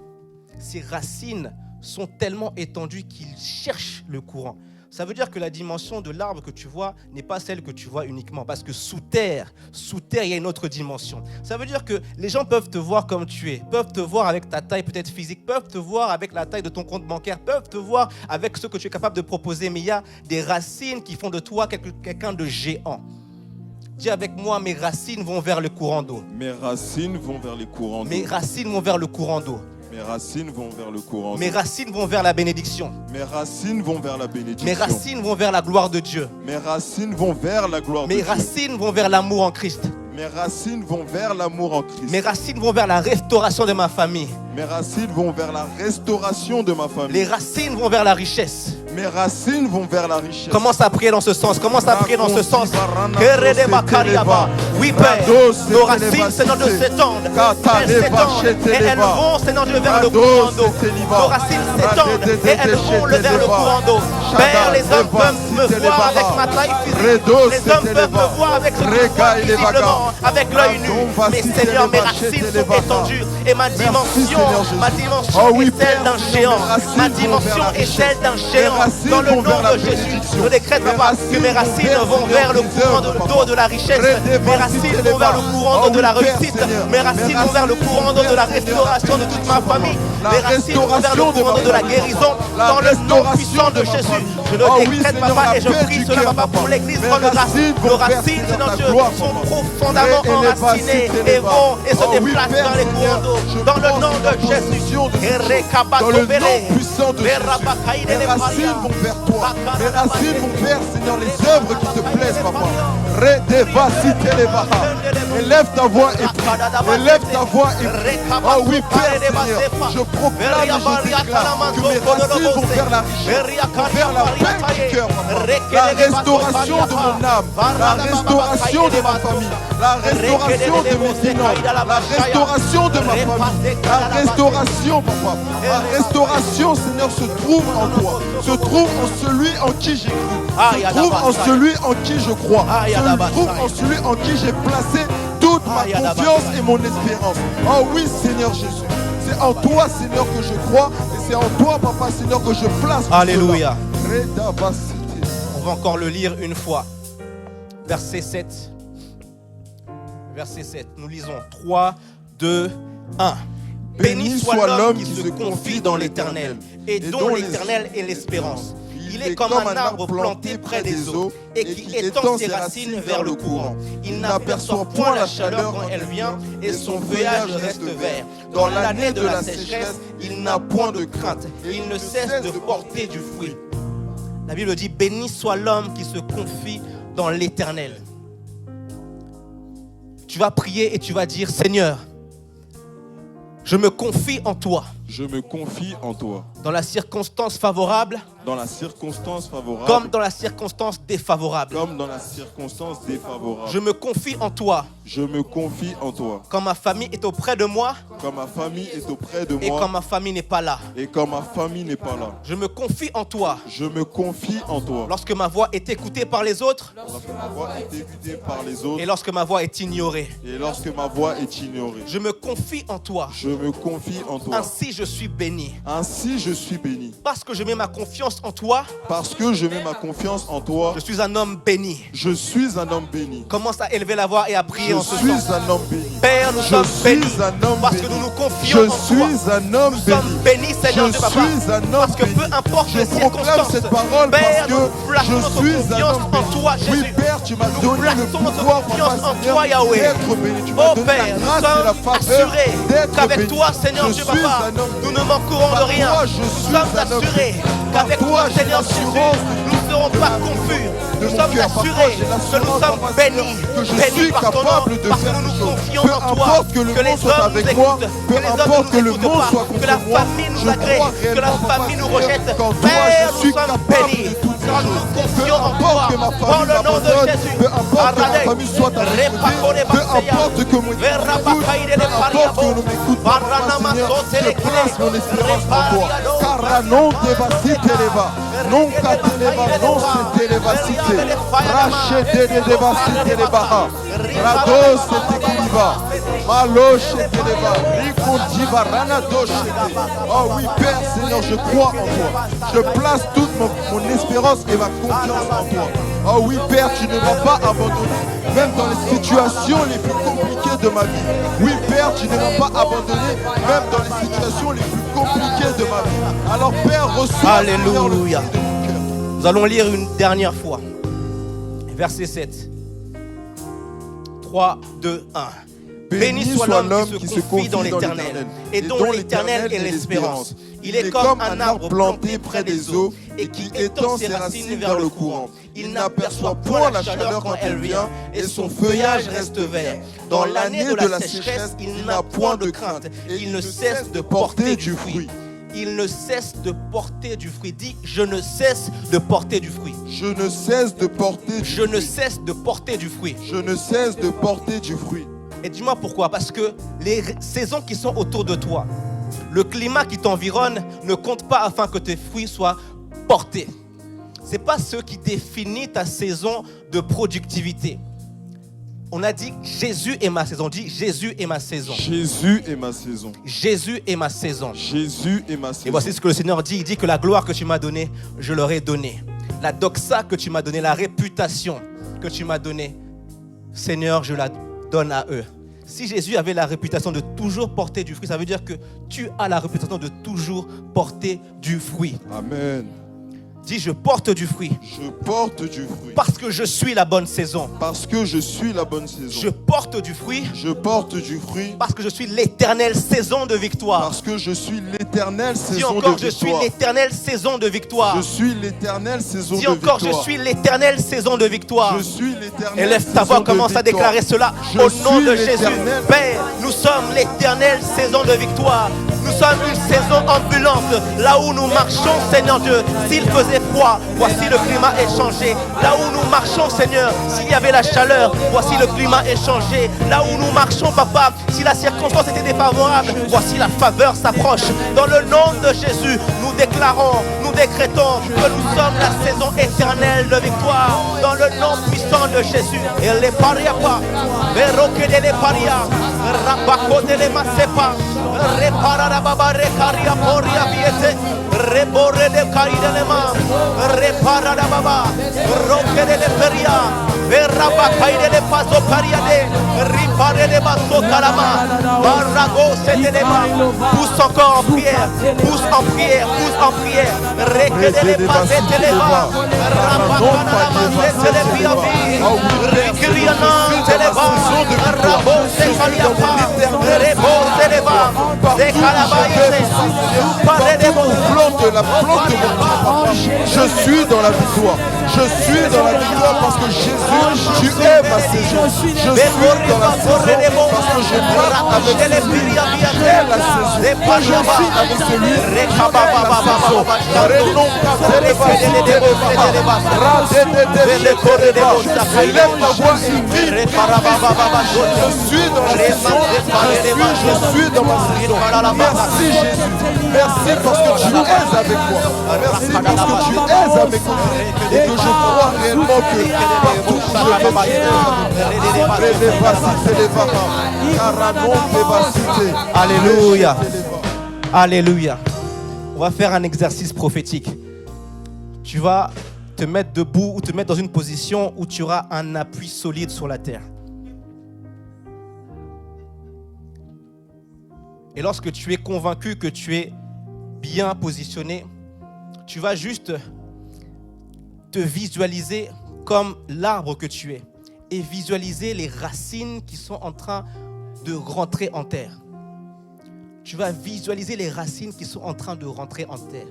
Ses racines sont tellement étendues qu'il cherche le courant. Ça veut dire que la dimension de l'arbre que tu vois n'est pas celle que tu vois uniquement. Parce que sous terre, il y a une autre dimension. Ça veut dire que les gens peuvent te voir comme tu es, peuvent te voir avec ta taille peut-être physique, peuvent te voir avec la taille de ton compte bancaire, peuvent te voir avec ce que tu es capable de proposer. Mais il y a des racines qui font de toi quelqu'un de géant. Dis avec moi, mes racines vont vers le courant d'eau. Mes racines vont vers les courants d'eau. Mes racines vont vers le courant d'eau. Mes racines vont vers le courant d'eau. Mes racines vont vers la bénédiction. Mes racines vont vers la bénédiction. Mes racines vont vers la gloire de Dieu. Mes racines vont vers la gloire de Dieu. Mes racines vont vers l'amour en Christ. Mes racines vont vers l'amour en Christ. Mes racines vont vers la restauration de ma famille. Mes racines vont vers la restauration de ma famille. Les racines vont vers la richesse. Mes racines vont vers la richesse. Commence à prier dans ce sens. Commence à prier dans ce sens. Oui, Père, nos racines, Seigneur, de s'étendent. Elles s'étendent et elles vont, Seigneur Dieu, vers le courant d'eau. Nos racines s'étendent et elles vont vers le courant d'eau. Père, les hommes peuvent me voir avec ma taille physique. Les hommes peuvent me voir avec ce qu'ils voient visiblement, avec l'œil nu. Mais Seigneur, mes racines sont étendues et ma dimension est celle d'un géant. Ma dimension est celle d'un géant. Dans le nom de Jésus, je décrète, papa, que mes racines vont vers le courant d'eau de la richesse. Mes racines vont vers le courant d'eau de la réussite. Mes racines vont vers le courant d'eau de la restauration de toute ma famille. Mes racines vont vers le courant d'eau de la guérison. Dans le nom puissant de Jésus, je le décrète, papa, et je prie cela, papa, pour l'église de grâce. Nos racines, Seigneur Dieu, sont profondément enracinées et vont et se déplacent vers les courants d'eau. Dans le nom de de la Jésus. possession de ces choses. Dans le nom puissant de Jésus. Mes racines vont vers toi. Mes racines vont vers, Seigneur, les œuvres qui te plaisent, papa. Élève ta voix et prie. Élève ta voix et prie. Oh oui, Père Seigneur, je proclame et je déclare que mes racines vont vers la richesse, vont vers la paix du cœur, la restauration de mon âme, la restauration de ma famille, la restauration de mes finances, la restauration de ma famille, la restauration, papa. La restauration, Seigneur, se trouve en toi, se trouve en celui en qui j'ai cru, se trouve en celui en qui je crois, se trouve en celui en qui j'ai placé toute ma confiance et mon espérance. Oh oui, Seigneur Jésus. C'est en toi, Seigneur, que je crois. Et c'est en toi, Papa, Seigneur, que je place. Alléluia. On va encore le lire une fois. Verset 7. Verset 7. Nous lisons 3, 2, 1. Béni soit l'homme qui se confie dans l'Éternel et dont l'Éternel est l'espérance. Il est comme un arbre planté près des eaux et qui étend ses racines vers le courant. Il n'aperçoit point la chaleur quand elle vient et son feuillage reste vert. Dans l'année de la sécheresse, il n'a point de crainte et il ne cesse de porter du fruit. La Bible dit, béni soit l'homme qui se confie dans l'Éternel. Tu vas prier et tu vas dire, Seigneur, je me confie en toi. Je me confie en toi. Dans la circonstance favorable. Dans la circonstance favorable. Comme dans la circonstance défavorable. Comme dans la circonstance défavorable. Je me confie en toi. Je me confie en toi. Quand ma famille est auprès de moi. Quand ma famille est auprès de moi. Et quand ma famille n'est pas là. Et quand ma famille n'est pas là. Je me confie en toi. Je me confie en toi. Lorsque ma voix est écoutée par les autres. Lorsque ma voix est écoutée par les autres. Et lorsque ma voix est ignorée. Et lorsque ma voix est ignorée. Je me confie en toi. Je me confie en toi. Ainsi je suis béni. Ainsi je suis béni. Parce que je mets ma confiance en toi. Parce que je mets ma confiance en toi. Je suis un homme béni. Je suis un homme béni. Commence à élever la voix et à prier en ce sens. Je suis un homme béni. Père, nous sommes bénis. Parce que nous nous confions en toi. Je suis un homme béni. Nous sommes bénis, Seigneur Dieu, Papa. Je suis un homme parce que peu importe les circonstances, cette parole Père, parce nous que plaçons je notre suis confiance un homme en toi, béni. Jésus. Oui, Père, tu m'as Nous donné le plaçons notre pouvoir, confiance Papa, en toi, Yahweh. d'être béni. Tu m'as Oh donné Père, la nous grâce et la sommes faveur assurés d'être qu'avec béni. toi, Seigneur Je Dieu, suis Papa, un homme nous béni. ne manquerons de rien. Par toi, je Nous suis sommes un homme assurés béni. qu'avec Par toi, toi, j'ai Seigneur Jésus, l'assurance nous ne serons pas confus. de Nous mon sommes cœur. Par toi, assurés j'ai que nous l'assurance, sommes Papa, bénis. que je Bénis suis par ton nom, capable de parce que faire nous des nous choses. confions Peu en toi. importe que le Que les monde soit hommes avec nous moi, écoutent, peu que les hommes importe nous que le écoutent monde pas, soit que la contre moi, famille nous je agrée, crois que la réellement, Papa, famille nous Seigneur, rejette. qu'en toi, Père, je suis nous sommes capable bénis. de toutes Car nous choses. nous Peu confions en importe toi. que ma Dans famille le nom de m'abandonne, Jésus. peu importe que ma famille soit à mes côtés, peu importe que mon équipe m'écoute, peu importe que l'on m'écoute, Papa, Seigneur, je place mon espérance en toi. Car non dévassi televa, non kateleva, non se televa cité, rachete de dévassi televa, rados et tekiliva, maloche televa, rikondiva ranadoshete. Oh oui, Père Seigneur, je crois en toi. Je place toute mon espérance et ma confiance en toi. Oh oui, Père, tu ne m'as pas abandonné, même dans les situations les plus compliquées de ma vie. Oui, Père, tu ne m'as pas abandonné, même dans les situations les plus compliquées de ma vie. Alors, Père, reçois Alléluia. le cri de mon cœur. Nous allons lire une dernière fois. Verset 7. 3, 2, 1. Béni soit l'homme qui se confie dans l'Éternel et dont l'Éternel est l'espérance. Il est comme un arbre planté près des eaux et qui étend ses racines vers le courant. Il n'aperçoit point la chaleur quand elle vient et son feuillage reste vert. Dans l'année de la sécheresse, il n'a point de crainte et il ne cesse de porter du fruit. Il ne cesse de porter du fruit. Dis, je ne cesse de porter du fruit. Je ne cesse de porter du Je ne fruit. cesse de porter du fruit. Je ne cesse de porter du fruit. Et dis-moi pourquoi. Parce que les saisons qui sont autour de toi, le climat qui t'environne ne compte pas afin que tes fruits soient portés. Ce n'est pas ce qui définit ta saison de productivité. On a dit Jésus est ma saison. On dit Jésus est ma saison. Jésus est ma saison. Jésus est ma saison. Jésus est ma saison. Et voici ce que le Seigneur dit. Il dit que la gloire que tu m'as donnée, je leur ai donnée. La doxa que tu m'as donnée, la réputation que tu m'as donnée, Seigneur, je la donne à eux. Si Jésus avait la réputation de toujours porter du fruit, ça veut dire que tu as la réputation de toujours porter du fruit. Amen. Dis, je porte du fruit. Je porte du fruit. Parce que je suis la bonne saison. Parce que je suis la bonne saison. Je porte du fruit. Je porte du fruit. Parce que je suis l'éternelle saison de victoire. Parce que je suis l'éternelle Dis saison de encore, victoire. je suis l'éternelle saison de victoire. Je suis l'éternelle saison de Dis encore, victoire. je suis l'éternelle saison de victoire. Je suis l'éternelle Et lève ta voix, saison de commence à victoire. déclarer cela Je au nom suis de Jésus. l'éternel. Père, nous sommes l'éternelle saison de victoire. Nous sommes une saison ambulante. Là où nous marchons, Seigneur Dieu, s'il faisait froid, voici le climat est changé. Là où nous marchons, Seigneur, s'il y avait la chaleur, voici le climat est changé. Là où nous marchons, Papa, si la circonstance était défavorable, voici la faveur s'approche. Dans le nom de Jésus, nous déclarons, nous décrétons que nous sommes la saison éternelle de victoire. Dans le nom puissant de Jésus. Et les paria pas, veroque de les paria, rabaco de les masepa, repara baba recaria poria viete, rebore de caïda les mains, repara baba, roque de les peria, verraba caïda les paso pariade, ripare de basso calama, barago c'est les mains, pousse encore en prière, pousse en prière, pousse en prière, reque de les passer les mains, rabacana la main, c'est les biavi, recriana, c'est les mains, rabo c'est caliapa, rebo c'est les mains, c'est calabaïse, parle de mon La plante de mon pied. Je suis dans la victoire. Je suis dans la victoire parce que Jésus, tu es ma saison. Je suis dans la saison parce que je marche avec celui qui est la saison. Je suis avec celui qui est la saison. Élève ta voix et crie. Je suis dans la saison. Je suis dans ma saison. Merci Jésus. Merci parce que tu es avec moi. Merci parce que tu es avec moi. Et que je crois réellement que partout où je vais, Alléluia. Alléluia. On va faire un exercice prophétique. Tu vas te mettre debout ou te mettre dans une position où tu auras un appui solide sur la terre. Et lorsque tu es convaincu que tu es bien positionné, tu vas juste te visualiser comme l'arbre que tu es et visualiser les racines qui sont en train de rentrer en terre. Tu vas visualiser les racines qui sont en train de rentrer en terre.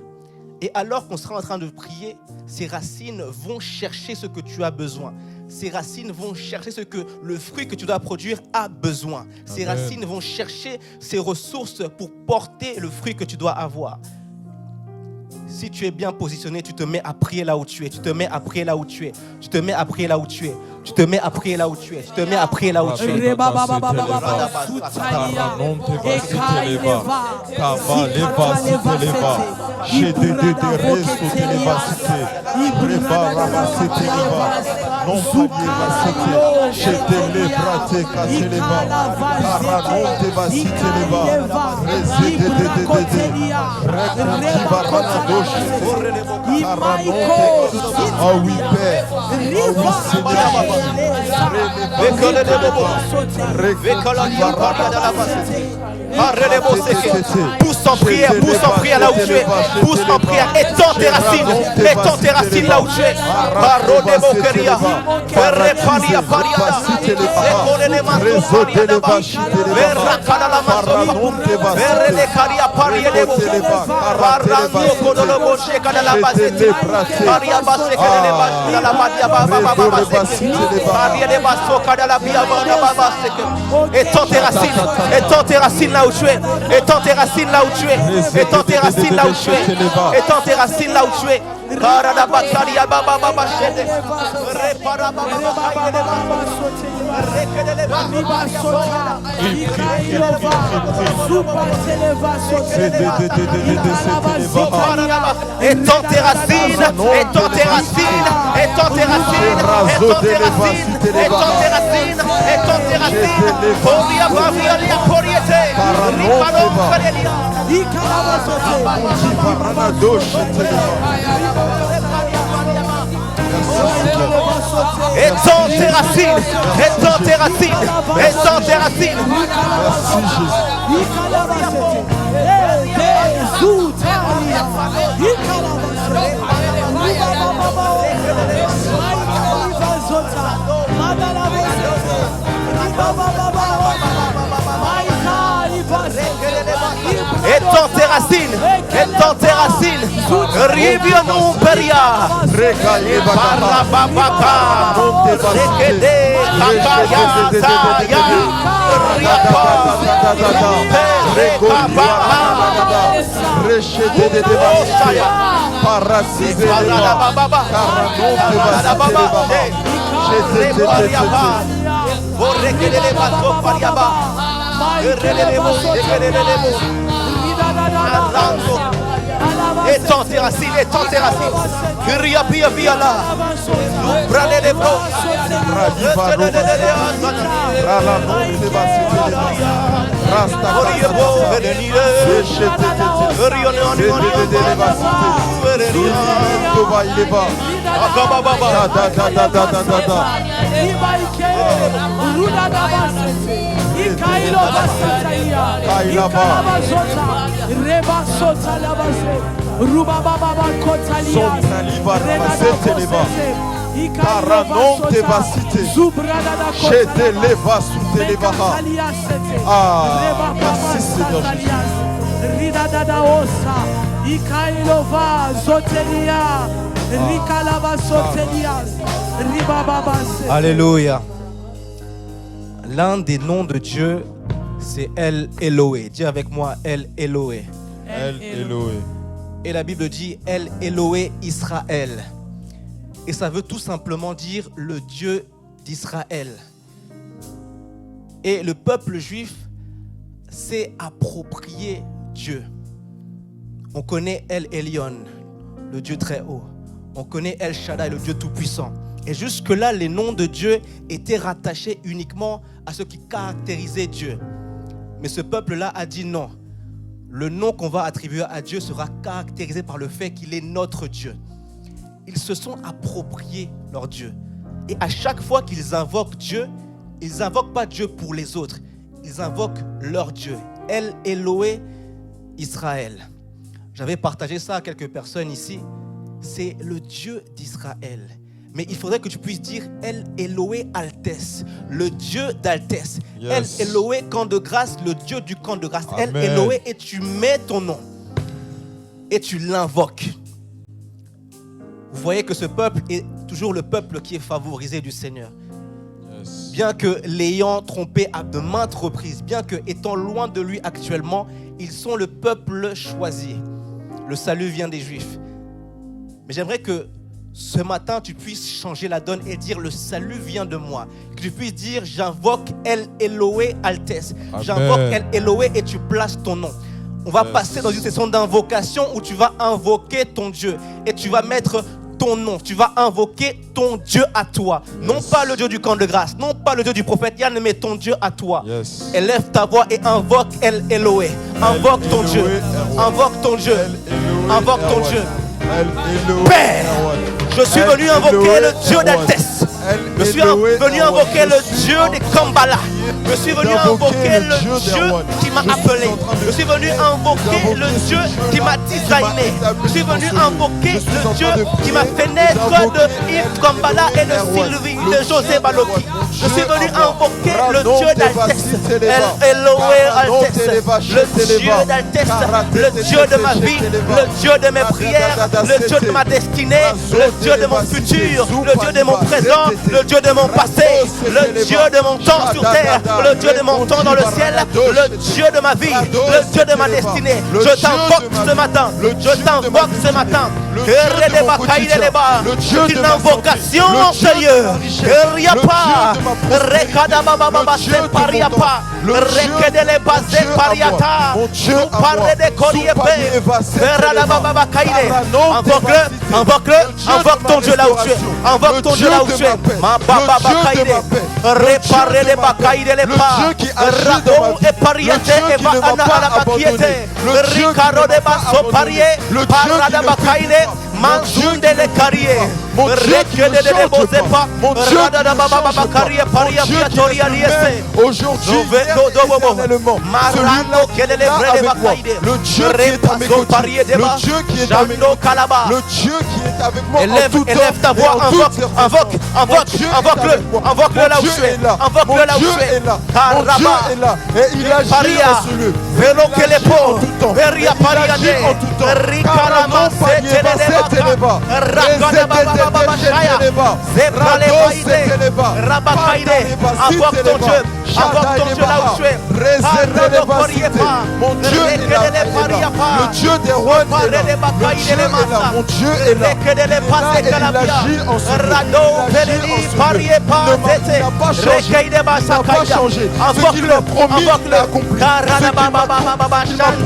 Et alors qu'on sera en train de prier, ces racines vont chercher ce que tu as besoin. Ces racines vont chercher ce que le fruit que tu dois produire a besoin. Ces racines vont chercher ces ressources pour porter le fruit que tu dois avoir. Si tu es bien positionné, tu te mets à prier là où tu es. Tu te mets à prier là où tu es. Tu te mets à prier là où tu es. Tu te mets à prier là où tu es. Tu te mets à prier là où tu es. Oh oui, Père. Oh oui, Seigneur. Pousse en prière là où tu es. Pousse en prière. Étends tes racines là où tu es. Étends tes racines là où tu es. Étends tes racines là où tu es. Étends tes racines là où tu es. Étends tes racines là où tu es. Étends tes racines, étends tes racines, étends tes racines, étends tes racines, étends tes racines, étends tes racines. Poria bavia poriete, ripano karelia. Étends tes racines, étends tes racines, étends tes racines. étends tes racines, étends tes racines. Riviano Peria, Parababaka, Rekede, Kakaya, Saya, Riapa, étends tes racines, étends tes racines. Ria pia pia là. Brale les bros. Alléluia. L'un des noms de Dieu, c'est El Eloé. Dis avec moi, El Eloé. El Eloé. Et la Bible dit El Eloé Israël. Et ça veut tout simplement dire le Dieu d'Israël. Et le peuple juif s'est approprié Dieu. On connaît El Elyon, le Dieu très haut. On connaît El Shaddai, le Dieu tout-puissant. Et jusque-là, les noms de Dieu étaient rattachés uniquement à ce qui caractérisait Dieu. Mais ce peuple-là a dit non. Le nom qu'on va attribuer à Dieu sera caractérisé par le fait qu'il est notre Dieu. Ils se sont appropriés leur Dieu. Et à chaque fois qu'ils invoquent Dieu, ils n'invoquent pas Dieu pour les autres. Ils invoquent leur Dieu. El Eloé Israël. J'avais partagé ça à quelques personnes ici. C'est le Dieu d'Israël. Mais il faudrait que tu puisses dire El Eloé Altesse, le Dieu d'Altesse. Yes. El Eloé camp de grâce, le Dieu du camp de grâce. Amen. El Eloé, et tu mets ton nom et tu l'invoques. Vous voyez que ce peuple est toujours le peuple qui est favorisé du Seigneur. Yes. Bien que l'ayant trompé à de maintes reprises, bien que étant loin de lui actuellement, ils sont le peuple choisi. Le salut vient des Juifs. Mais j'aimerais que ce matin, tu puisses changer la donne et dire le salut vient de moi. Que tu puisses dire j'invoque El Eloé Altesse. J'invoque El Eloé et tu places ton nom. On va passer dans une session d'invocation où tu vas invoquer ton Dieu et tu vas mettre ton nom. Tu vas invoquer ton Dieu à toi. Non pas le Dieu du camp de grâce, non pas le Dieu du prophète Yann, mais ton Dieu à toi. Yes. Élève ta voix et invoque El Eloé. Invoque ton Dieu. Invoque ton Dieu. Invoque ton Dieu. Père, je suis venu invoquer le Dieu d'Altesse. Je suis venu invoquer le Dieu des Kambala. Je suis venu invoquer le Dieu qui m'a appelé. Je suis venu invoquer le Dieu qui m'a designé. Je suis venu invoquer le Dieu qui m'a fait naître de Yves Kambala et de Sylvie, de José Baloki. Je suis venu invoquer le Dieu d'Altesse. El Eloé Altesse. Le Dieu d'Altesse. Le Dieu de ma vie. Le Dieu de mes prières. Le Dieu de ma destinée. Le Dieu de mon futur. Le Dieu de mon présent. Le Dieu de mon passé. Le Dieu de mon temps sur terre. Le Dieu de mon temps dans le ciel. Le Dieu de ma vie. Le Dieu de ma destinée. Je t'invoque ce matin. Je t'invoque ce matin. C'est une invocation sérieuse. Riapa. Rekada baba baba se pariapa. Rekedele base pariata. Nous parle de Koriepe. Verada baba baba kaide. Invoque-le. Invoque-le. Invoque ton Dieu là où tu es. Invoque ton Dieu là où tu es. Ma baba bakaide. Réparer les bakaide les pas. Radon et pariete et va ana ala bakiete. Ricaro de basso parié. Parada bakaide. Manzunde le carrier. Rekede de bose pas. Radada baba baba carrier paria piatoria liese. Aujourd'hui, Marano quel est le Dieu qui est à mes côtés, le Dieu qui est à mes côtés, le Dieu qui est avec moi en tout temps. Élève ta voix, invoque-le là où tu es. Invoque-le là où tu es. Mon Dieu est là et il agit en ce lieu. Velo Il que les agit en pauvres. tout temps. Veria Il agit pariade. en tout temps. Rikalama seteleba. Rakana baba baba shaya. Zebrale baide. Rabakaide. Invoque ton Dieu. Invoque ton Dieu là où tu es. Mon Dieu est là. Le Dieu des rois est là. Le Dieu est là. Mon Dieu est là. Il agit en ce lieu. Il n'a pas changé. Il n'a pas changé. Ce qu'il m'a promis, il a accompli. Ce qu'il m'a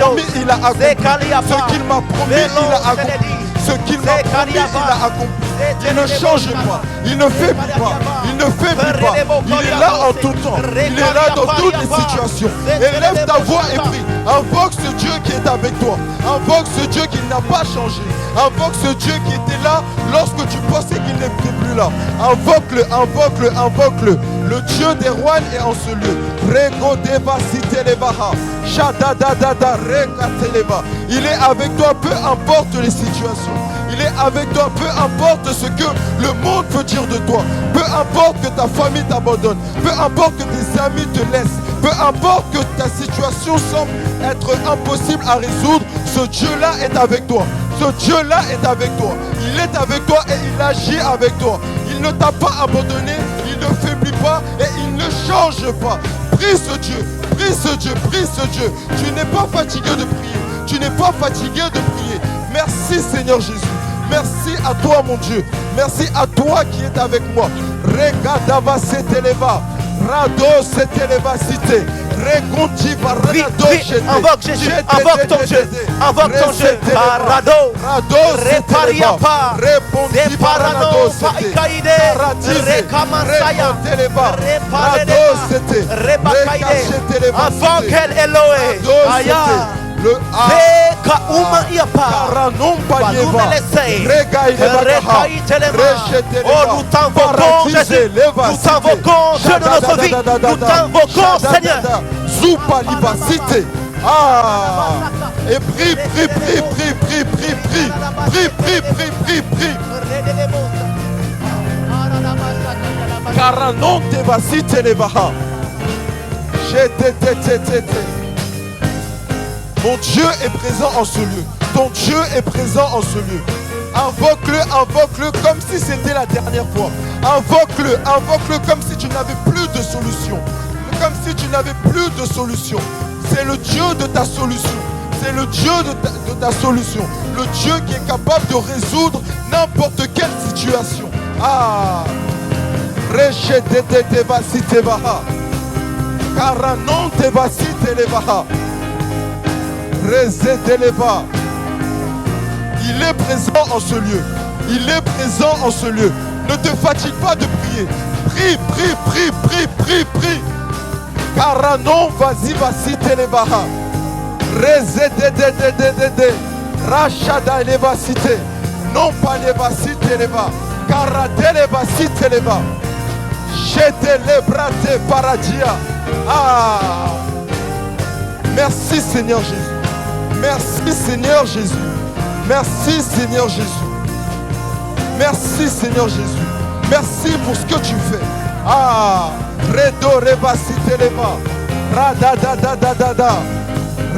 promis, il a accompli. Ce qu'il m'a promis, il a accompli. Ce qu'il m'a promis, il a accompli. Il ne change pas, il ne faiblit pas, il ne faiblit pas. Il est là en tout temps, il est là dans toutes les situations. Élève ta voix et prie. Invoque ce Dieu qui est avec toi. Invoque ce Dieu qui n'a pas changé. Invoque ce Dieu qui était là lorsque tu pensais qu'il n'était plus là. Invoque-le, invoque-le, invoque-le. Le Dieu des rois est en ce lieu. Rego deva sitelebaha. Shadadadada rekateleba. Il est avec toi, peu importe les situations. Il est avec toi, peu importe ce que le monde peut dire de toi. Peu importe que ta famille t'abandonne. Peu importe que tes amis te laissent. Peu importe que ta situation semble être impossible à résoudre. Ce Dieu-là est avec toi. Ce Dieu-là est avec toi. Il est avec toi et il agit avec toi. Il ne t'a pas abandonné. Il ne faiblit pas et il ne change pas. Prie ce Dieu. Prie ce Dieu. Prie ce Dieu. Tu n'es pas fatigué de prier. Tu n'es pas fatigué de prier. Merci Seigneur Jésus. Merci à toi mon Dieu. Merci à toi qui es avec moi. Regadava seteleva. Rado seteleva cité. Regondiva rado chete. Invoque Jésus. Invoque ton Dieu. Invoque ton Dieu. Rado. Rado seteleva. Rebondiva rado cité. Rekamansaya. Rado cité. Invoque El Eloé. Aya. Le nous t'invoquons, Jésus. Nous t'invoquons, Dieu de notre vie. Nous t'invoquons, Seigneur. Zoupa libacité. Ah. Et prie, prie, prie, prie, prie, prie, prie. Prie, prie, prie, prie, prie. Caranon te vasite les baha. Mon Dieu est présent en ce lieu. Ton Dieu est présent en ce lieu. Invoque-le, invoque-le comme si c'était la dernière fois. Invoque-le, invoque-le comme si tu n'avais plus de solution. Comme si tu n'avais plus de solution. C'est le Dieu de ta solution. C'est le Dieu de ta solution. Le Dieu qui est capable de résoudre n'importe quelle situation. Ah! Rechete vasite baha. Caranon te vasite les baha. Il est présent en ce lieu. Il est présent en ce lieu. Ne te fatigue pas de prier. Prie, prie, prie, prie, prie, prie. Caranon, vas-y, vas-y, télébaha. Rachada, il va citer. Non pas les va citer les bas. Caratele va citer les bas. Jete les bras de paradia. Ah. Merci Seigneur Jésus. Merci Seigneur Jésus. Merci Seigneur Jésus. Merci Seigneur Jésus. Merci pour ce que tu fais. Ah, redo rebasite leva. Rada da da da da da.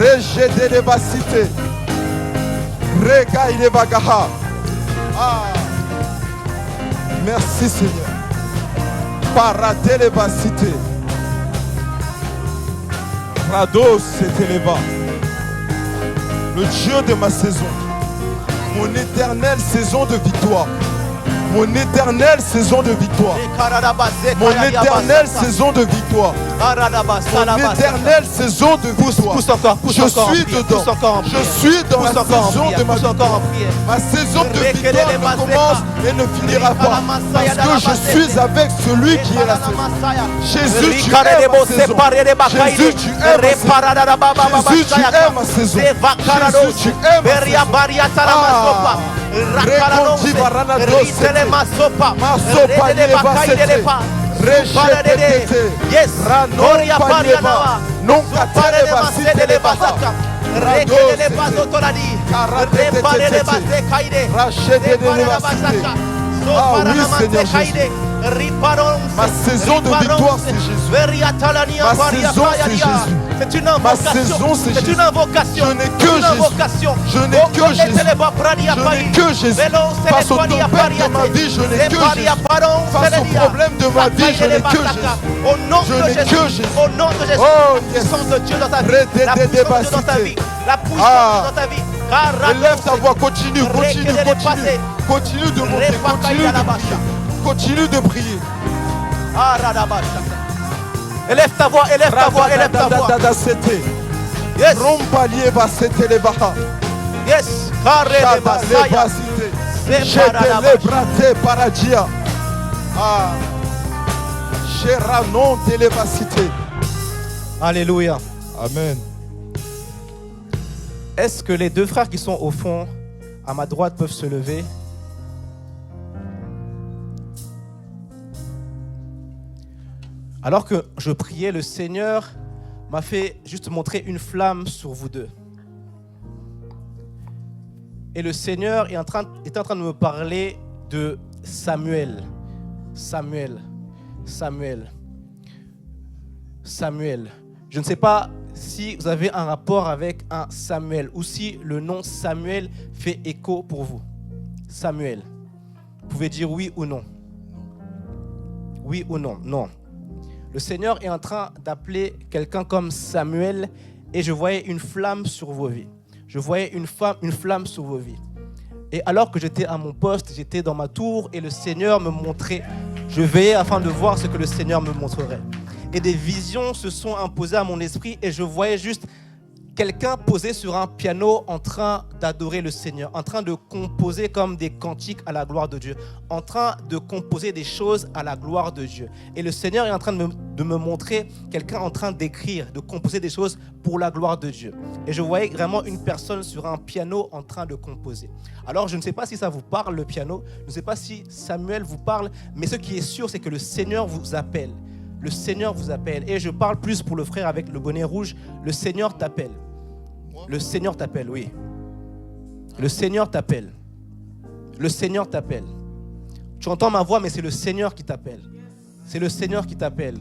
Rejede rebasite. Rega ilevagaha. Ah. Merci Seigneur. Parate rebasite. Rado s'éleva. Le Dieu de ma saison, mon éternelle saison de victoire, mon éternelle saison de victoire, mon éternelle saison de victoire, mon éternelle saison de victoire. Je suis dedans, je suis dans la saison de ma victoire. Ma saison de victoire ne commence et ne finira pas, parce que je suis avec celui qui est la saison. Jésus, tu es ma saison. Jésus, tu es ma saison. Jésus, tu es ma saison. Jésus, tu es ma saison. Rekondi barana dosete. Masopa leva sete. Rechetete. Rano palieva. Non katereva site leva. Rachete leva site. Ah oui, Seigneur Jésus. Ma saison de victoire, c'est Jésus. Ma saison, c'est Jésus. C'est une Ma invocation. saison, c'est C'est Jésus. une invocation. Je n'ai que Une Jésus. invocation. Je n'ai que Jésus. Je n'ai que Jésus. Face aux tempêtes de ma vie, je n'ai que Jésus. Face aux problèmes de ma vie, je n'ai que Jésus. Au nom Je de n'ai Jésus. que Jésus. Au nom de Jésus. Oh, La yes. puissance de Dieu dans ta vie. Redé- La puissance de Dieu dans ta débacité. vie. La puissance Ah. de Dieu dans ta vie. Élève ta voix, continue, continue, continue. Continue de monter, continue de prier. Continue de prier. Élève ta voix, élève ta voix, élève ta voix. Yes, Rompalier va s'élever. yes. Carré de Basaya. Brate paradia. Ah. Cheranon telebasité. Alléluia. Amen. Est-ce que les deux frères qui sont au fond, à ma droite, peuvent se lever? Alors que je priais, le Seigneur m'a fait juste montrer une flamme sur vous deux. Et le Seigneur est en train de me parler de Samuel. Samuel. Samuel. Samuel. Je ne sais pas si vous avez un rapport avec un Samuel ou si le nom Samuel fait écho pour vous. Samuel. Vous pouvez dire oui ou non. Oui ou non. Non. Le Seigneur est en train d'appeler quelqu'un comme Samuel et je voyais une flamme sur vos vies. Je voyais une flamme sur vos vies. Et alors que j'étais à mon poste, j'étais dans ma tour et le Seigneur me montrait. Je veillais afin de voir ce que le Seigneur me montrerait. Et des visions se sont imposées à mon esprit et je voyais juste quelqu'un posé sur un piano en train d'adorer le Seigneur, en train de composer comme des cantiques à la gloire de Dieu, en train de composer des choses à la gloire de Dieu. Et le Seigneur est en train de me montrer quelqu'un en train d'écrire, de composer des choses pour la gloire de Dieu. Et je voyais vraiment une personne sur un piano en train de composer. Alors je ne sais pas si ça vous parle, le piano, je ne sais pas si Samuel vous parle, mais ce qui est sûr, c'est que le Seigneur vous appelle. Le Seigneur vous appelle. Et je parle plus pour le frère avec le bonnet rouge. Le Seigneur t'appelle. Le Seigneur t'appelle, oui. Le Seigneur t'appelle. Le Seigneur t'appelle. Tu entends ma voix, mais c'est le Seigneur qui t'appelle. C'est le Seigneur qui t'appelle.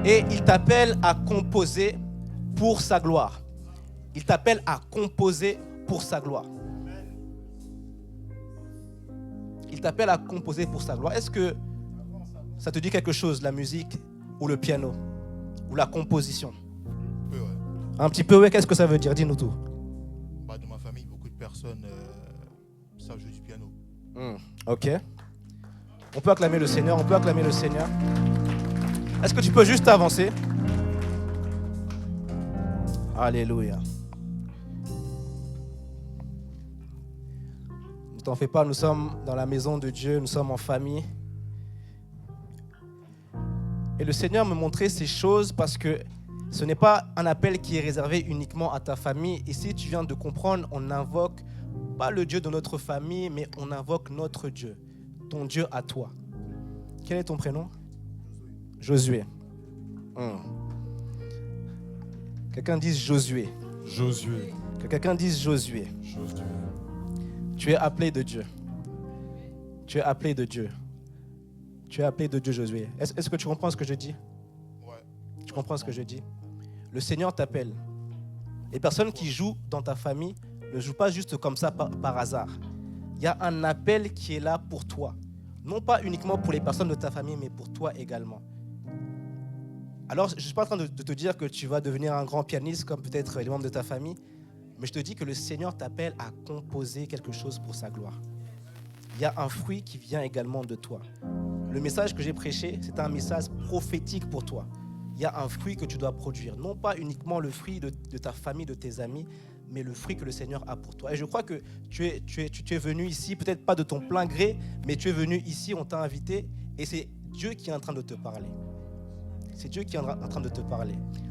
Et il t'appelle à composer pour sa gloire. Il t'appelle à composer pour sa gloire. Il t'appelle à composer pour sa gloire. Est-ce que ça te dit quelque chose, la musique ou le piano ou la composition? Un petit peu, ouais, qu'est-ce que ça veut dire? Dis-nous tout. Dans ma famille, beaucoup de personnes savent jouer du piano. Ok. On peut acclamer le Seigneur, on peut acclamer le Seigneur. Est-ce que tu peux juste avancer? Alléluia. Ne t'en fais pas, nous sommes dans la maison de Dieu, nous sommes en famille. Et le Seigneur me montrait ces choses parce que ce n'est pas un appel qui est réservé uniquement à ta famille. Ici, tu viens de comprendre, on n'invoque pas le Dieu de notre famille, mais on invoque notre Dieu, ton Dieu à toi. Quel est ton prénom? Josué. Quelqu'un dise Josué. Josué. Que quelqu'un dise Josué. Josué. Tu es appelé de Dieu. Tu es appelé de Dieu. Tu es appelé de Dieu, Josué. Est-ce que tu comprends ce que je dis? Ouais. Tu comprends ce que je dis? Le Seigneur t'appelle. Les personnes qui jouent dans ta famille ne jouent pas juste comme ça par hasard. Il y a un appel qui est là pour toi. Non pas uniquement pour les personnes de ta famille, mais pour toi également. Alors, je ne suis pas en train de te dire que tu vas devenir un grand pianiste comme peut-être les membres de ta famille, mais je te dis que le Seigneur t'appelle à composer quelque chose pour sa gloire. Il y a un fruit qui vient également de toi. Le message que j'ai prêché, c'est un message prophétique pour toi. Il y a un fruit que tu dois produire. Non pas uniquement le fruit de ta famille, de tes amis, mais le fruit que le Seigneur a pour toi. Et je crois que tu es venu ici, peut-être pas de ton plein gré, mais tu es venu ici, on t'a invité, et c'est Dieu qui est en train de te parler. C'est Dieu qui est en train de te parler.